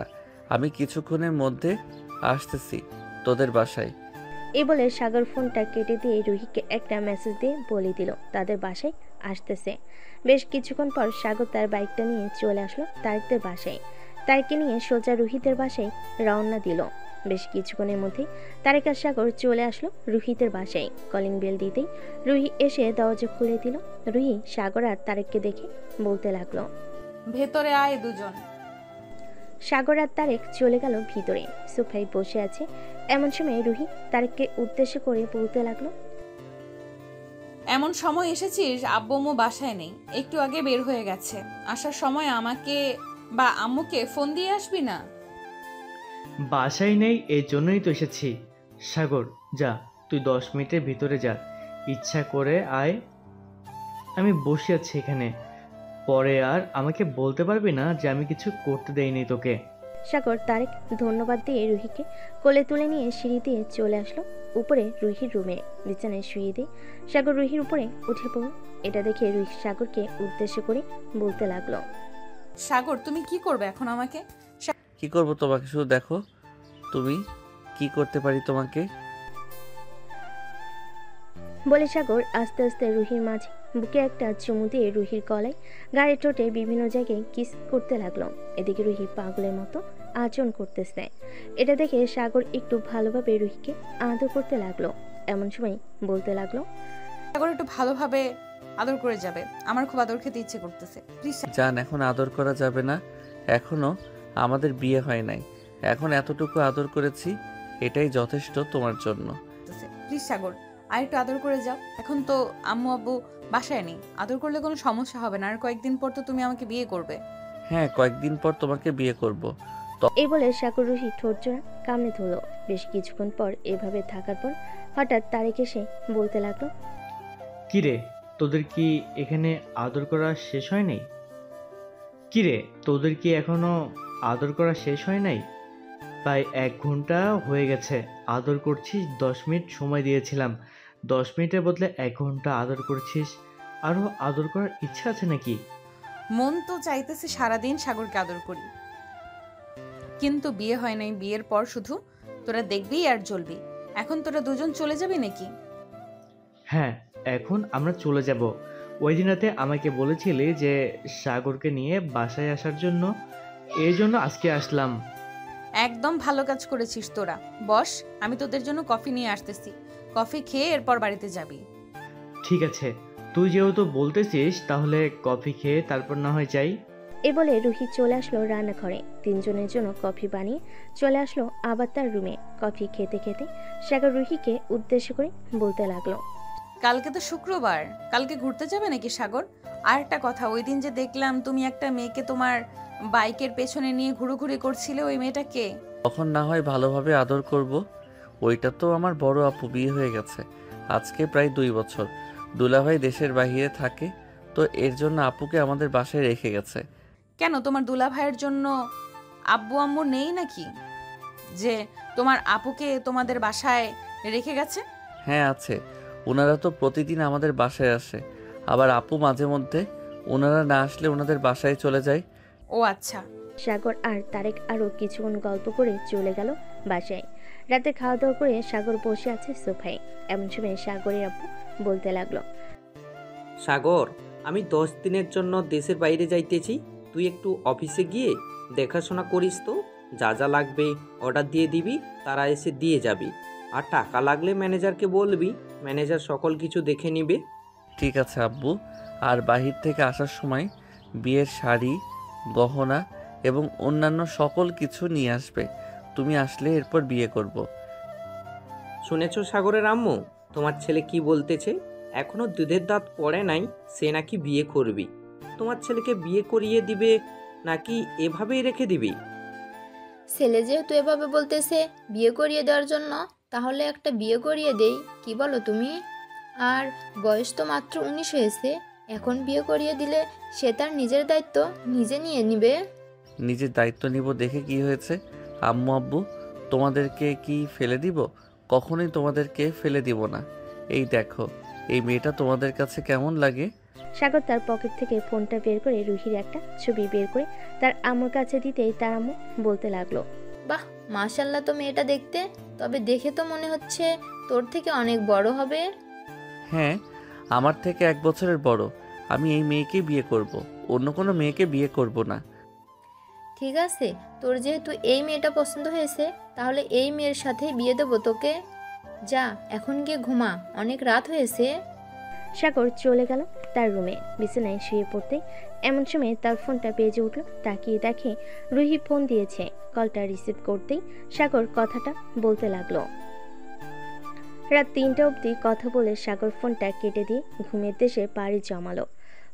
আমি কিছুক্ষণের মধ্যে আসতেছি তোদের বাসায়। এ বলে সাগর ফোনটা কেটে দিয়ে রুহিকে একটা মেসেজ দিয়ে বলে দিল তাদের বাসায় আসতেছে। বেশ কিছুক্ষণ পর সাগর তার বাইকটা নিয়ে চলে আসলো তারেকদের বাসায়। তারেককে নিয়ে সোজা রুহিদের বাসায় রওনা দিল। বেশ কিছুক্ষণের মধ্যে তারেক আর সাগর চলে আসলো রুহিদের বাসায়। কলিং বেল দিতেই রুহি এসে দরজা খুলে দিল। রুহি সাগর আর তারেককে দেখে বলতে লাগলো, ভেতরে আয় দুজন। সাগর আর তারেক চলে গেল ভিতরে। সোফায় বসে আছে। এমন সময় রুহি তারেককে উদ্দেশ্য করে বলতে লাগলো, এমন সময় এসেছিস, আব্বু আম্মু বাসায় নেই, একটু আগে বের হয়ে গেছে। আসার সময় আমাকে বা আম্মুকে ফোন দিয়ে আসবি না? বাসায় নেই, এই জন্যই তো এসেছি। সাগর যা, তুই 10 মিনিটের ভিতরে যা, ইচ্ছা করে আয়। আমি বসে আছি এখানে, পরে আর আমাকে বলতে পারবি না যে আমি কিছু করতে দেইনি তোকে। সাগর তারেক ধন্যবাদ দিয়ে রুহিকে কোলে তুলে নিয়ে সিঁড়ি দিয়ে চলে আসলো উপরে রুহির রুমে। বিছানায় শুয়ে দিয়ে সাগর রুহির উপরে উঠে পড়ল। এটা দেখে রুহি সাগরকে উদ্দেশ্য করে বলতে লাগলো, সাগর তুমি কি করবে এখন আমাকে? কি করব তোমাকে, শুধু দেখো তুমি কি করতে পারি তোমাকে। বলে সাগর আস্তে আস্তে রুহির মাঝে বুকে একটা চুমু দিয়ে রুহির গলায় গাড়ি ঠোঁটে বিভিন্ন জায়গায় কিস করতে লাগলো। এদিকে রুহি পাগলের মতো আচরণ করতেছে। এটা দেখে সাগর একটু ভালোভাবে রুহিকে আদর করতে লাগলো। এমন সময় বলতে লাগলো, সাগর একটু ভালোভাবে আদর করে যাবে। আমার খুব আদর খেতে ইচ্ছে করতেছে। প্লিজ জান, এখন আদর করা যাবে না। এখনো আমাদের বিয়ে হয় নাই। এখন এতটুকু আদর করেছি, এটাই যথেষ্ট তোমার জন্য। প্লিজ সাগর, আর একটু আদর করে যাও। এখন তো আম্মু আব্বু বাসায় নেই, আদর করলে কোনো সমস্যা হবে না। আর কয়েকদিন পর তো তুমি আমাকে বিয়ে করবে। হ্যাঁ, কয়েকদিন পর তোমাকে বিয়ে করব। এই বলে সাগর রুহি ঠোঁট জোড়া কামড়ে ধরল। বেশ কিছুক্ষণ পর এভাবে থাকার পর হঠাৎ তারেক এসে বলতে লাগলো, কিরে তোদের কি এখানে আদর করা শেষ হয় নাই? কিরে তোদের কি এখনো আদর করা শেষ হয় নাই? প্রায় 1 ঘন্টা হয়ে গেছে আদর করছিস। 10 মিনিট সময় দিয়েছিলাম, 10 মিনিটের বদলে 1 ঘন্টা আদর করছিস। আরো আদর করার ইচ্ছা আছে নাকি? মন তো চাইতেছে সারাদিন সাগরকে আদর করি, কিন্তু বিয়ে হয় নাই। বিয়ের পর শুধু তোরা দেখবি আর জ্বলবি। এখন তোরা দুজন চলে যাবি নাকি? হ্যাঁ, এখন আমরা চলে যাব। ওই দিন রাতে আমাকে বলেছিলি যে সাগরকে নিয়ে বাসায় আসার জন্য, এই জন্য আজকে আসলাম। একদম ভালো কাজ করেছিস তোরা। বস, আমি তোদের জন্য কফি নিয়ে আসতেছি। কফি খেয়ে এরপর বাড়িতে যাবি। ঠিক আছে, তুই যেহেতু বলতেছিস তাহলে কফি খেয়ে তারপর না হয় যাই। এ বলে রুহি চলে আসলো রান্নাঘরে। তিনজনের জন্য কফি বানিয়ে চলে আসলো আবার তার রুমে। কফি খেতে খেতে সাগর রুহিকে উদ্দেশ্য করে বলতে লাগলো, কালকে তো শুক্রবার, কালকে ঘুরতে যাবে নাকি সাগর? আর একটা কথা, ওই দিন যে দেখলাম তুমি একটা মেয়েকে তোমার বাইকের পেছনে নিয়ে ঘুরোঘুরি করছিলে, ওই মেয়েটা কে? তখন না হয় ভালোভাবে আদর করব। ওইটা তো আমার বড় আপু, বিয়ে হয়ে গেছে আজকে প্রায় 2 বছর। দুলাভাই দেশের বাইরে থাকে, তো এর জন্য আপুকে আমাদের বাসায় রেখে গেছে। কেন, তোমার দুলা ভাইয়ের জন্য আব্বু আম্মু নেই নাকি, যে তোমার আপুকে তোমাদের বাসায় রেখে গেছে? হ্যাঁ আছে, ওনারা তো প্রতিদিন আমাদের বাসায় আসে। আবার আপু মাঝে মধ্যে ওনারা না আসলে ওনাদের বাসায় চলে যায়। ও আচ্ছা। সাগর আর তারেক আরো কিছুক্ষণ গল্প করে চলে গেল বাসায়। রাতে খাওয়া দাওয়া করে সাগর বসে আছে সোফায়। এমন সময় সাগরের আব্বু বলতে লাগলো, সাগর, আমি 10 দিনের জন্য দেশের বাইরে যাইতেছি। তুই একটু অফিসে গিয়ে দেখাশোনা করিস তো। যা যা লাগবে অর্ডার দিয়ে দিবি, তারা এসে দিয়ে যাবি। আর টাকা লাগলে ম্যানেজারকে বলবি, ম্যানেজার সকল কিছু দেখে নিবে। ঠিক আছে আব্বু। আর বাহির থেকে আসার সময় বিয়ের শাড়ি, গহনা এবং অন্যান্য সকল কিছু নিয়ে আসবে। তুমি আসলে এরপর বিয়ে করব। শুনেছ সাগরের আম্মু, তোমার ছেলে কি বলতেছে? এখনো দুধের দাঁত পড়ে নাই, সে নাকি বিয়ে করবি। তোমার ছেলেকে বিয়ে করিয়ে দিবে নাকি এভাবেই রেখে দিবি? ছেলে যেহেতু এভাবে বলতেছে বিয়ে করিয়ে দেওয়ার জন্য, তাহলে একটা বিয়ে করিয়ে দেই, কি বলো তুমি? আর বয়স তো মাত্র 19 হয়েছে, এখন বিয়ে করিয়ে দিলে সে তার নিজের দায়িত্ব নিজে নিয়ে নিবে। নিজের দায়িত্ব নিব দেখে কি হয়েছে? আম্মু আব্বু, তোমাদেরকে কি ফেলে দিব? কখনোই তোমাদেরকে ফেলে দিব না। এই দেখো, এই মেয়েটা তোমাদের কাছে কেমন লাগে? সাগর তার পকেট থেকে ফোনটা বের করে রুহির একটা ছবি বের করে তার আম্মুর কাছে দিতেই তার আম্মু বলতে লাগলো, বাহ, মাশাল্লাহ তো মেয়েটা দেখতে, তবে দেখে তো মনে হচ্ছে তোর থেকে অনেক বড় হবে। হ্যাঁ, আমার থেকে 1 বছরের বড়। আমি এই মেয়েকে বিয়ে করব, অন্য কোনো মেয়েকে বিয়ে করব না। ঠিক আছে, তোর যেহেতু এই মেয়েটা পছন্দ হয়েছে, তাহলে এই মেয়ের সাথে বিয়ে দেবো তোকে। যা, এখন গিয়ে ঘুমা, অনেক রাত হয়েছে। সাগর চলে গেল তার রুমে। বিছানায় শুয়ে পড়তে এমন সময় তার ফোনটা বেজে উঠল। তাকিয়ে দেখে রুহি ফোন দিয়েছে। কলটা রিসিভ করতেই সাগর কথাটা বলতে লাগলো। রাত 3টা অবধি কথা বলে সাগর ফোনটা কেটে দিয়ে ঘুমের দেশে পাড়ি জমালো।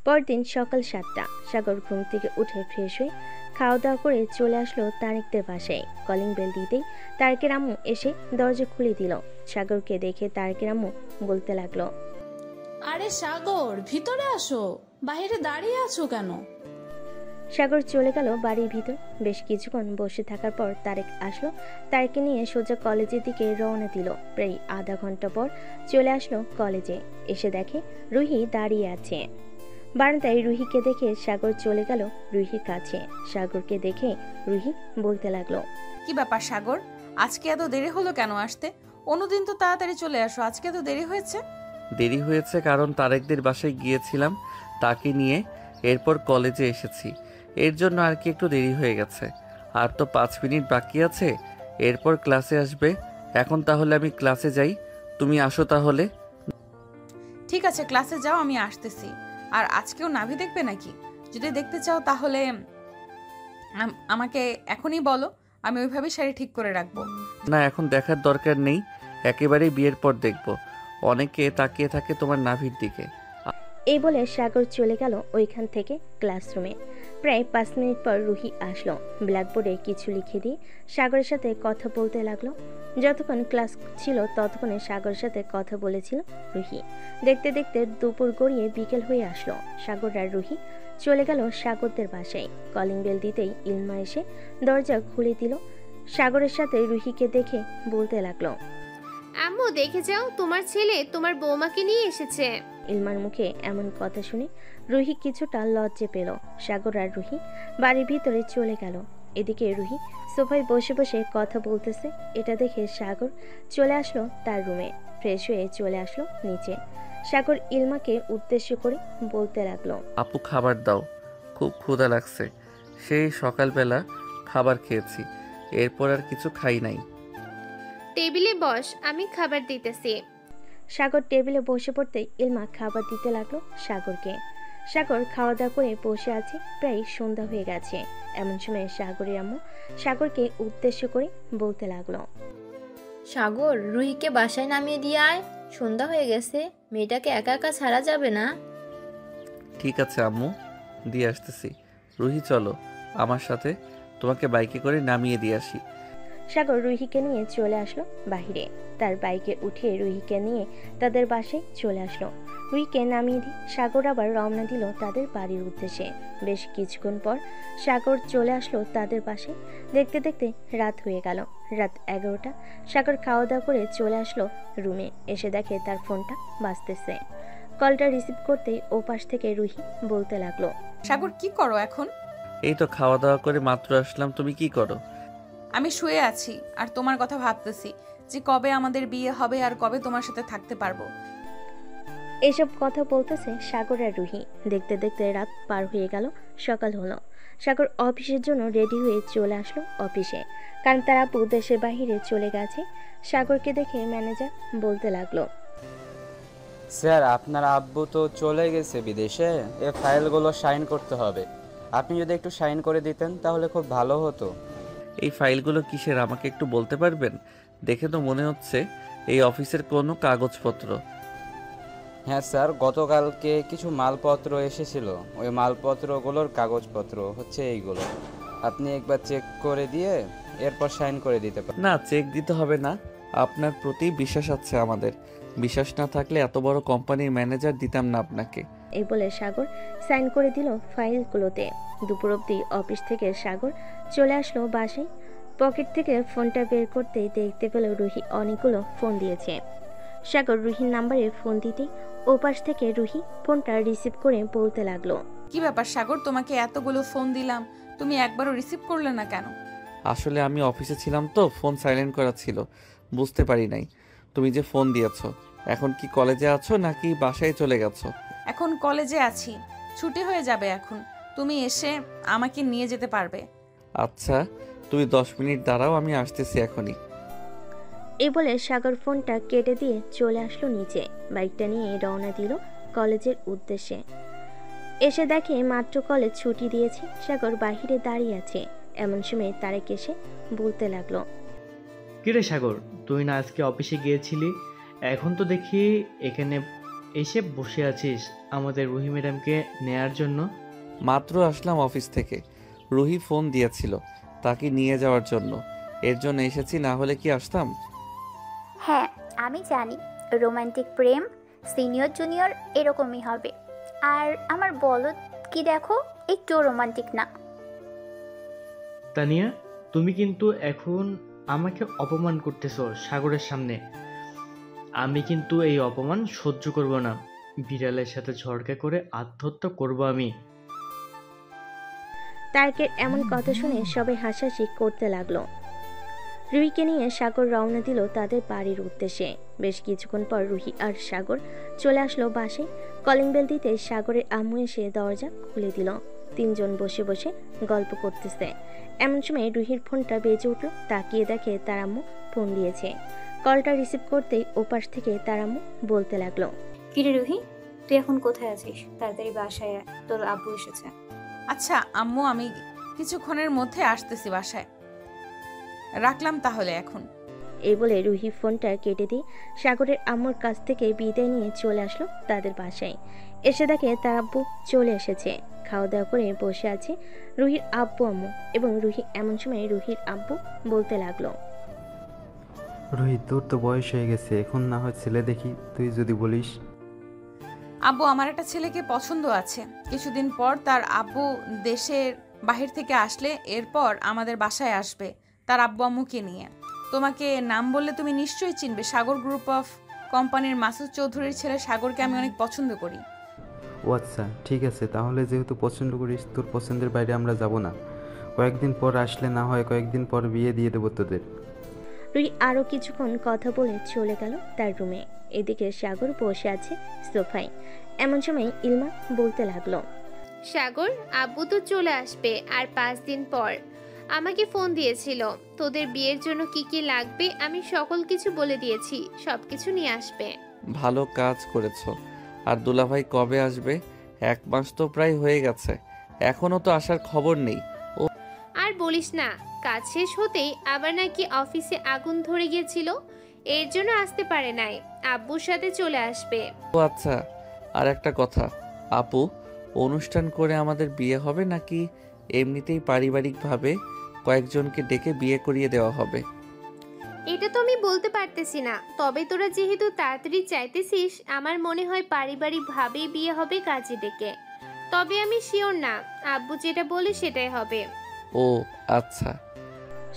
পরদিন সকাল 7টা। সাগর ঘুম থেকে উঠে ফ্রেশ হয়ে খাওয়া দাওয়া করে চলে আসলো তারেকদের বাসায়। কলিং বেল দিতেই তারেকের আম্মু এসে দরজা খুলে দিল। সাগরকে দেখে তারেকের আম্মু বলতে লাগলো, আরে সাগর, ভিতরে আসো, বাইরে দাঁড়িয়ে আছো কেন? সাগর চলে গেল বাড়ির ভিতর। বেশ কিছুক্ষণ বসে থাকার পর তারেক আসলো। তারেককে নিয়ে সোজা কলেজের দিকে রওনা দিল। প্রায় আধা ঘন্টা পর চলে আসলো কলেজে। এসে দেখে রুহি দাঁড়িয়ে আছে বারান্দায়। রুহিকে দেখে সাগর চলে গেল রুহির কাছে। সাগরকে দেখে রুহি বলতে লাগলো, কি ব্যাপার সাগর, আজকে এত দেরি হলো কেন আসতে? অন্যদিন তো তাড়াতাড়ি চলে আসো, আজকে তো দেরি হয়েছে। দেরি হয়েছে কারণ তারেকদের বাসায় গিয়েছিলাম, তাকে নিয়ে এরপর কলেজে এসেছি। এর জন্য আর কি একটু দেরি হয়ে গেছে। আর তো 5 মিনিট বাকি আছে, এরপর ক্লাসে আসবে। এখন তাহলে আমি ক্লাসে যাই, তুমি আসো তাহলে। ঠিক আছে, ক্লাসে যাও, আমি আসতেছি। আর আজকেও নাভি দেখবে নাকি? যদি দেখতে চাও তাহলে আমাকে এখনই বলো, আমি ওইভাবেই শাড়ি ঠিক করে রাখবো। না, এখন দেখার দরকার নেই, একেবারেই বিয়ের পর দেখব। অনেকে তাকিয়ে থাকে তোমার নাভির দিকে। এই বলে সাগর চলে গেল ওইখান থেকে ক্লাসরুমে। প্রায় 5 মিনিট পর রুহি আসলো। ব্ল্যাকবোর্ডে কিছু লিখে দিয়ে সাগরের সাথে কথা বলতে লাগলো। যতক্ষণ ক্লাস ছিল ততক্ষণে সাগরের সাথে কথা বলেছিল রুহি। দেখতে দেখতে দুপুর গড়িয়ে বিকেল হয়ে আসলো। সাগর আর রুহি চলে গেল সাগরদের বাসায়। কলিং বেল দিতেই ইলমা এসে দরজা খুলে দিল। সাগরের সাথে রুহিকে দেখে বলতে লাগলো, আম্মু দেখে যাও, তোমার ছেলে তোমার বৌমাকে নিয়ে এসেছে। ইলমার মুখে এমন কথা শুনে রুহি কিছুটা লজ্জে পেল। সাগর আর রুহি বাড়ির ভিতরে চলে গেল। এদিকে রুহি সোফায় বসে বসে কথা বলতেছে। এটা দেখে সাগর চলে আসলো তার রুমে। ফ্রেশ হয়ে চলে আসলো নিচে। সাগর ইলমাকে উদ্দেশ্য করে বলতে লাগলো, আপু খাবার দাও, খুব ক্ষুধা লাগছে। সেই সকালবেলা খাবার খেয়েছি, এরপর আর কিছু খাই নাই। টেবিলে বস, আমি খাবার দিতেছি। সাগর টেবিলে বসে পড়তেই ইলমা খাবার দিতে লাগলো সাগরকে। সাগর খাওয়া দাওয়া করে বসে আছে। প্রায় সন্ধ্যা হয়ে গেছে। এমন সময় সাগরের আম্মু সাগরকে উদ্দেশ্য করে বলতে লাগলো, সাগর, রুহিকে বাসায় নামিয়ে দিয়ে আয়, সন্ধ্যা হয়ে গেছে, মেয়েটাকে একা একা ছাড়া যাবে না। ঠিক আছে আম্মু, দিয়ে আসতেছি। রুহি চলো আমার সাথে, তোমাকে বাইকে করে নামিয়ে দিয়ে আসি। সাগর রুহিকে নিয়ে চলে আসলো বাহিরে। তার বাইকে উঠিয়ে রুহিকে নিয়ে তাদের বাসায় চলে আসলো। রুহিকে নামিয়ে দিয়ে সাগর আবার রওনা দিল তাদের বাড়ির উদ্দেশ্যে। বেশ কিছুক্ষণ পর সাগর চলে আসলো তাদের বাসায়। দেখতে দেখতে রাত হয়ে গেল। রাত 11টা। সাগর খাওয়া দাওয়া করে চলে আসলো রুমে। এসে দেখে তার ফোনটা বাজতেছে। কলটা রিসিভ করতেই ওপাশ থেকে রুহি বলতে লাগলো, সাগর কি করো এখন? এই তো খাওয়া দাওয়া করে মাত্র আসলাম, তুমি কি করো? আমি শুয়ে আছি আর তোমার কথা ভাবতেছি যে কবে আমাদের বিয়ে হবে আর কবে তোমার সাথে থাকতে পারবো। এসব কথা বলতেছে সাগর আর রুহি। দেখতে দেখতে রাত পার হয়ে গেল, সকাল হলো। সাগর অফিসের জন্য রেডি হয়ে চলে আসলো অফিসে, কারণ তার আপু দেশের বাইরে চলে গেছে। সাগরকে দেখে ম্যানেজার বলতে লাগলো, স্যার, আপনার আব্বু তো চলে গেছে বিদেশে, এ ফাইলগুলো সাইন করতে হবে। আপনি যদি একটু সাইন করে দিতেন তাহলে খুব ভালো হতো। এই ফাইলগুলো কিসের আমাকে একটু বলতে পারবেন? দেখে তো মনে হচ্ছে এই অফিসের কোনো কাগজপত্র। হ্যাঁ স্যার, গতকালকে কিছু মালপত্র এসেছিল, ওই মালপত্রগুলোর কাগজপত্র হচ্ছে এইগুলো। আপনি একবার চেক করে দিয়ে এরপর সাইন করে দিতে পারেন। না, চেক দিতে হবে না, আপনার প্রতি বিশ্বাস আছে আমাদের। বিশ্বাস না থাকলে এত বড় কোম্পানির ম্যানেজার দিতাম না আপনাকে। এই বলে সাগর সাইন করে দিল ফাইলগুলোতে। দুপুর অবধি অফিস থেকে সাগর চলে আসলো বাসায়। পকেট থেকে ফোনটা বের করতেই দেখতে পেল রুহি অনেকগুলো ফোন দিয়েছে। সাগর রুহির নাম্বারে ফোন দিতেই ওপাশ থেকে রুহি ফোনটা রিসিভ করে বলতে লাগলো, কি ব্যাপার সাগর, তোমাকে এতগুলো ফোন দিলাম, তুমি একবারও রিসিভ করলে না কেন? আসলে আমি অফিসে ছিলাম তো, ফোন সাইলেন্ট করা ছিল, বুঝতে পারি নাই তুমি যে ফোন দিয়েছো। এখন কি কলেজে আছো নাকি বাসায় চলে গেছো? এখন কলেজে আছি, ছুটি হয়ে যাবে এখন। তুমি এসে আমাকে নিয়ে যেতে পারবে। আচ্ছা, তুমি 10 মিনিট দাঁড়াও, আমি আসতেছি এখনই। এই বলে সাগর ফোনটা কেটে দিয়ে চলে আসলো নিচে। বাইকটা নিয়ে রওনা দিল কলেজের উদ্দেশ্যে। এসে দেখে মাত্র কলেজ ছুটি দিয়েছে। সাগর বাহিরে দাঁড়িয়ে আছে। এমন সময় তারেক এসে বলতে লাগলো, কিরে সাগর, তুই না আজকে অফিসে গিয়েছিলি, এখন তো দেখি এখানে এসে বসে আছিস আমাদের রুহি ম্যাডামকে নেয়ার জন্য? মাত্র আসলাম অফিস থেকে, রুহি ফোন দিয়েছিল তাকে নিয়ে যাওয়ার জন্য, এর জন্য এসেছি, না হলে কি আসতাম? হ্যাঁ, আমি জানি রোমান্টিক প্রেম সিনিয়র জুনিয়র এরকমই হবে। আর আমার বলদ কি দেখো, একটু রোমান্টিক না। তানিয়া, তুমি কিন্তু এখন আমাকে অপমান করতেছো সাগরের সামনে। আমি কিন্তু এই অপমান সহ্য করব না। বিড়ালের সাথে ঝড়কা করে আত্মহত্যা করব আমি। তারেকের এমন কথা শুনে সবাই হাসাহাসি করতে লাগলো। রুহিকে নিয়ে সাগর রওনা দিল তাদের বাড়ির উদ্দেশ্যে। বেশ কিছুক্ষণ পর রুহি আর সাগর চলে আসলো বাসায়। কলিং বেল দিতে সাগরের আম্মু এসে দরজা খুলে দিল। তিনজন বসে বসে গল্প করতেছে। এমন সময় রুহির ফোনটা বেজে উঠল। তাকিয়ে দেখে তার আম্মু ফোন দিয়েছে। কলটা রিসিভ করতেই ওপাশ থেকে তার আম্মু বলতে লাগলো, কিরে রুহি, তুই এখন কোথায় আছিস? তাড়াতাড়ি বাসায় আয়, তোর আব্বু এসেছে। আচ্ছা আম্মু, আমি কিছুক্ষণের মধ্যে আসতেছি বাসায়। রাখলাম তাহলে এখন। এই বলে রুহি ফোনটা কেটে দিয়ে সাগরের আম্মুর কাছ থেকে বিদায় নিয়ে চলে আসলো তাদের বাসায়। এসে দেখে তার আব্বু চলে এসেছে। খাওয়া দাওয়া করে বসে আছে রুহির আব্বু আম্মু, এবং রুহি এমন সময় রুহির আব্বু বলতে লাগলো, রোহিত, তোর তো বয়স হয়ে গেছে, এখন না হয় ছেলে দেখি, তুই যদি বলিস। আব্বু, আমার একটা ছেলেকে পছন্দ আছে। কিছুদিন পর তার আব্বু দেশের বাহির থেকে আসলে এরপর আমাদের বাসায় আসবে তার আব্বু আম্মুকে নিয়ে। তোমাকে নাম বললে তুমি নিশ্চয়ই চিনবে। সাগর গ্রুপ অফ কোম্পানির মাসুদ চৌধুরীর ছেলে সাগরকে আমি অনেক পছন্দ করি। ও আচ্ছা, ঠিক আছে, তাহলে যেহেতু পছন্দ করিস, তোর পছন্দের বাইরে আমরা যাব না। কয়েকদিন পর আসলে না হয় কয়েকদিন পর বিয়ে দিয়ে দেবো তোদের। রুহি আরো কিছুক্ষণ কথা বলে চলে গেল তার রুমে। এদিকে সাগর বসে আছে সোফায়। এমন সময় ইলমা বলতে লাগলো, সাগর, আব্বু তো চলে আসবে আর 5 দিন পর। আমাকে ফোন দিয়েছিল, তোদের বিয়ের জন্য কি কি লাগবে আমি সকল কিছু বলে দিয়েছি, সবকিছু নিয়ে আসবে। ভালো কাজ করেছো। আর দুলাভাই কবে আসবে? 1 মাস তো প্রায় হয়ে গেছে, এখনো তো আসার খবর নেই। ও আর বলিস না, কাজ শেষ হতেই আবার নাকি অফিসে আগুন ধরে গিয়েছিল, এর জন্য আসতে পারে নাই। আব্বুর সাথে চলে আসবে। ও আচ্ছা, আর একটা কথা আপু, অনুষ্ঠান করে আমাদের বিয়ে হবে নাকি এমনিতেই পারিবারিকভাবে কয়েকজনকে ডেকে বিয়ে করিয়ে দেওয়া হবে? এটা তো আমি বলতে পারতেছি না, তবে তোরা যেহেতু তাড়াতাড়ি চাইতেছিস, আমার মনে হয় পারিবারিকভাবেই বিয়ে হবে কাজে ডেকে। তবে আমি শিওর না, আব্বু যেটা বলে সেটাই হবে। ও আচ্ছা।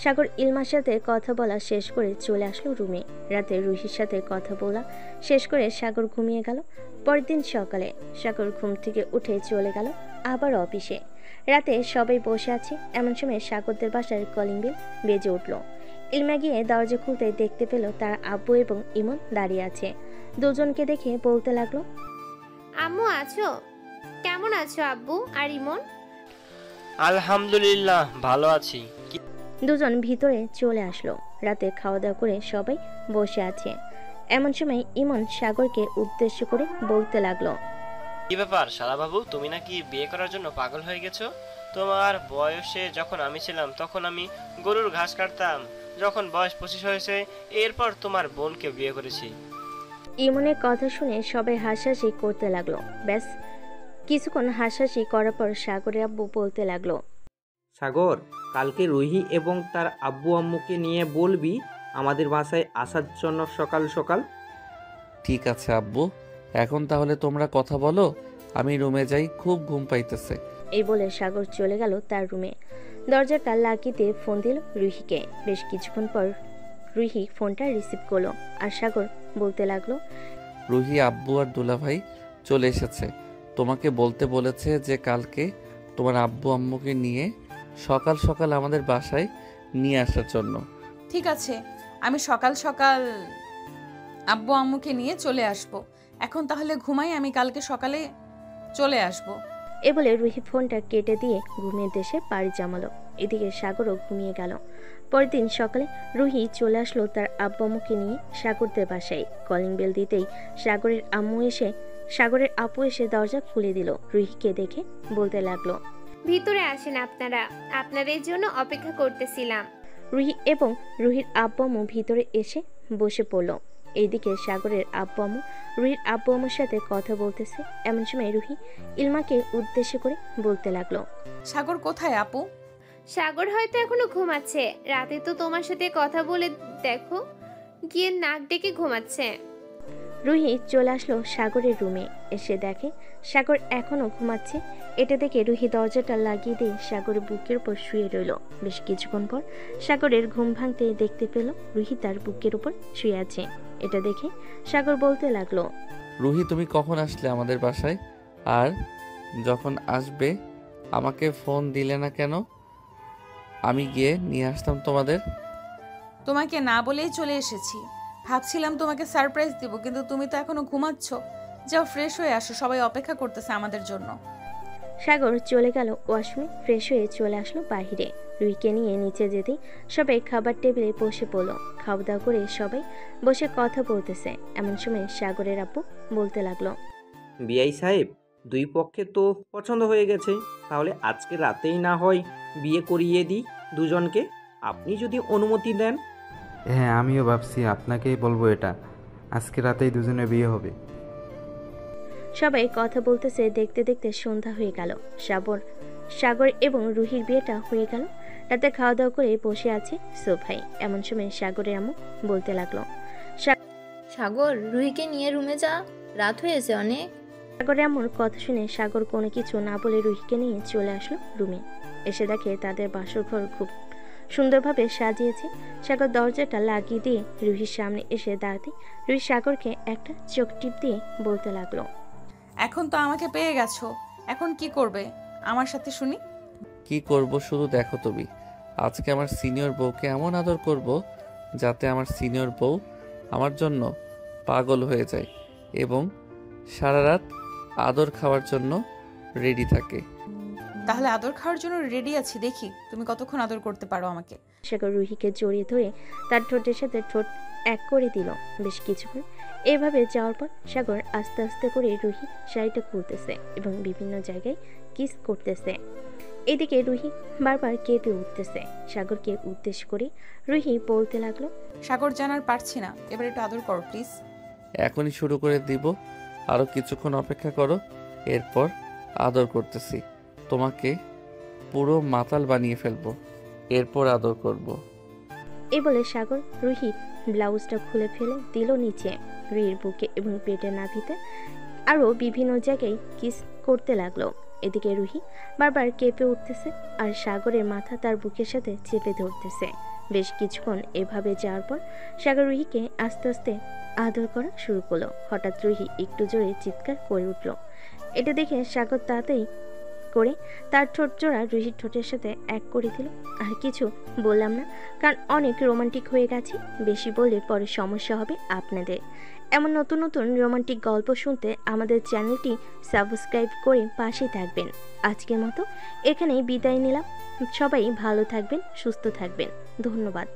সাগর ইলমার সাথে কথা বলা শেষ করে চলে আসলো রুমে। রাতে রুহির সাথে কথা বলা শেষ করে সাগর ঘুমিয়ে গেল। পরের দিন সকালে সাগর ঘুম থেকে উঠে চলে গেল আবার অফিসে। রাতে সবাই বসে আছে, এমন সময় সাগরদের বাসার কলিং বেল বেজে উঠল। ইলমা গিয়ে দরজা খুলতে দেখতে পেল তার আব্বু এবং ইমন দাঁড়িয়ে আছে। দুজনকে দেখে বলতে লাগলো, আম্মু আছো? কেমন আছো আব্বু আর ইমন? আলহামদুলিল্লাহ, ভালো আছি। দুজন ভিতরে চলে আসলো। রাতে খাওয়া দাওয়া করে সবাই বসে আছে। এমন সময় ইমন সাগরকে উদ্দেশ্য করে বলতে লাগলো, কি ব্যাপার শালা বাবু, তুমি নাকি বিয়ে করার জন্য পাগল হয়ে গেছো? তোমার বয়সে যখন আমি ছিলাম তখন আমি গরুর ঘাস কাটতাম। যখন বয়স 25 হয়েছে, এরপর তোমার বোনকে বিয়ে করেছি। ইমনের কথা শুনে সবাই হাসাহাসি করতে লাগলো। ব্যাস কিছুক্ষণ হাসাহাসি করার পর সাগরের আব্বু বলতে লাগলো, সাগর, কালকে রুহি এবং তার আব্বু আম্মুকে নিয়ে বলবি আমাদের বাসায় আসার জন্য সকাল সকাল। ঠিক আছে আব্বু, এখন তাহলে তোমরা কথা বলো, আমি রুমে যাই, খুব ঘুম পাইতেছে। এই বলে সাগর চলে গেল তার রুমে। দরজাটা লাগিয়ে দিয়ে ফোন দিল রুহিকে। বেশ কিছুক্ষণ পর রুহি ফোনটা রিসিভ করলো আর সাগর বলতে লাগলো, রুহি আব্বু আর দুলাভাই চলে এসেছে। তোমাকে বলতে বলেছে যে কালকে তোমার আব্বু আম্মুকে নিয়ে সকাল সকাল আমাদের বাসায় নিয়ে আসার জন্য। ঠিক আছে, আমি সকাল সকাল আব্বু আম্মুকে নিয়ে চলে আসব। এখন তাহলে ঘুমাই, আমি কালকে সকালে চলে আসব। এ বলে রুহি ফোনটা কেটে দিয়ে ঘুমের দেশে পাড়ি জমালো। এদিকে সাগরও ঘুমিয়ে গেল। পরের দিন সকালে রুহি চলে আসলো তার আব্বু আম্মুকে নিয়ে সাগরদের বাসায়। কলিং বেল দিতেই সাগরের আপু এসে দরজা খুলে দিল। রুহিকে দেখে বলতে লাগলো, ভিতরে আসেন আপনারা, আপনাদের জন্য অপেক্ষা করতেছিলাম। রুহি এবং রুহির আব্বু আম্মু ভিতরে এসে বসে পড়ল। এইদিকে সাগরের আব্বু আম্মু রুহির আব্বু আম্মুর সাথে কথা বলতেছে। এমন সময় রুহি ইলমাকে উদ্দেশ্য করে বলতে লাগলো, সাগর কোথায় আপু? সাগর হয়তো এখনো ঘুমাচ্ছে, রাতে তো তোমার সাথে কথা বলে দেখো গিয়ে নাক ডেকে ঘুমাচ্ছে। রুহি চলে আসলো সাগরের রুমে। এসে দেখে সাগর এখনো ঘুমাচ্ছে। এটা দেখে রুহি দরজাটা লাগিয়ে দিয়ে সাগরের বুকের উপর শুয়ে রইল। বেশ কিছুক্ষণ পর সাগরের ঘুম ভাঙতে দেখতে পেল রুহি তার বুকের উপর শুয়ে আছে। এটা দেখে সাগর বলতে লাগলো, রুহি তুমি কখন আসলে আমাদের বাসায়? আর যখন আসবে আমাকে ফোন দিলে না কেন? আমি গিয়ে নিয়ে আসতাম তোমাদের। তোমাকে না বলেই চলে এসেছি। ভাবছিলাম তোমাকে সারপ্রাইজ দিব, কিন্তু তুমি তো এখনো ঘুমাচ্ছ। যাও ফ্রেশ হয়ে আসো, সবাই অপেক্ষা করতেছে আমাদের জন্য। সাগর চলে গেল ওয়াশরুমে। ফ্রেশ হয়ে চলে আসলো বাহিরে। রুহিকে নিয়ে নিচে যেতেই সবাই খাবার টেবিলে বসে পড়লো। খাওয়া দাওয়া করে সবাই বসে কথা বলতেছে। এমন সময় সাগরের আব্বু বলতে লাগলো, বিআই সাহেব, দুই পক্ষে তো পছন্দ হয়ে গেছে, তাহলে আজকে রাতেই না হয় বিয়ে করিয়ে দিই দুজনকে, আপনি যদি অনুমতি দেন। হ্যাঁ, আমিও ভাবছি আপনাকেই বলবো এটা, আজকে রাতেই দুজনে বিয়ে হবে। সবাই কথা বলতেছে। দেখতে দেখতে সন্ধ্যা হয়ে গেল। সাগর এবং রুহির বিয়েটা হয়ে গেল। রাতে খাওয়া দাওয়া করে বসে আছে সোফায়। এমন সময় সাগরের আম্মু বলতে লাগলো, সাগর, রুহিকে নিয়ে রুমে যা, রাত হয়েছে অনেক। সাগরের আম্মুর কথা শুনে সাগর কোনো কিছু না বলে রুহিকে নিয়ে চলে আসলো রুমে। এসে দেখে তাদের বাসর ঘর খুব সুন্দরভাবে সাজিয়েছে। সাগর দরজাটা লাগিয়ে দিয়ে রুহির সামনে এসে দাঁড়াতে রুহি সাগরকে একটা চোখ টিপ দিয়ে বলতে লাগলো, এখন তো আমাকে পেয়ে গেছো, এখন কি করবে আমার সাথে শুনি। কি করব শুধু দেখো তুমি, আজকে আমার সিনিয়র বউকে এমন আদর করব যাতে আমার সিনিয়র বউ আমার জন্য পাগল হয়ে যায় এবং সারা রাত আদর খাওয়ার জন্য রেডি থাকে। তাহলে আদর খাওয়ার জন্য রেডি আছি, দেখি তুমি কতক্ষণ আদর করতে পারো আমাকে। সাগর রুহিকে জড়িয়ে ধরে তার ঠোঁটের সাথে ঠোঁট এক করে দিল। বেশ কিছুক্ষণ এভাবে যাওয়ার পর সাগর আস্তে আস্তে করে রুহি শাড়িটা খুলতেছে এবং বিভিন্ন জায়গায় কিস করতেছে। এদিকে রুহি বারবার কেঁপে উঠতেছে। সাগরকে উদ্দেশ্য করে রুহি বলতে লাগলো, সাগর জানার পারছি না, এবার একটু আদর করো প্লিজ। এখনই শুরু করে দিব, আরো কিছুক্ষণ অপেক্ষা করো, এরপর আদর করতেছি। তোমাকে পুরো মাতাল বানিয়ে ফেলবো, এরপর আদর করব। এই বলে সাগর রুহির ব্লাউজটা খুলে ফেলে দিল নিচে। রুহির বুকে এবং পেটের নাভিতে আরও বিভিন্ন জায়গায় কিস করতে লাগলো। এদিকে রুহি বারবার কেঁপে উঠতেছে আর সাগরের মাথা তার বুকের সাথে চেপে ধরতেছে। বেশ কিছুক্ষণ এভাবে যাওয়ার পর সাগর রুহিকে আস্তে আস্তে আদর করা শুরু করলো। হঠাৎ রুহি একটু জোরে চিৎকার করে উঠল। এটা দেখে সাগর তাড়াতাড়ি করে তার ঠোঁট জোড়া রুহির ঠোঁটের সাথে এক করে দিল। আর কিছু বললাম না, কারণ অনেক রোমান্টিক হয়ে গেছে, বেশি বললে পরে সমস্যা হবে আপনাদের। এমন নতুন নতুন রোমান্টিক গল্প শুনতে আমাদের চ্যানেলটি সাবস্ক্রাইব করে পাশে থাকবেন। আজকের মতো এখানেই বিদায় নিলাম। সবাই ভালো থাকবেন, সুস্থ থাকবেন। ধন্যবাদ।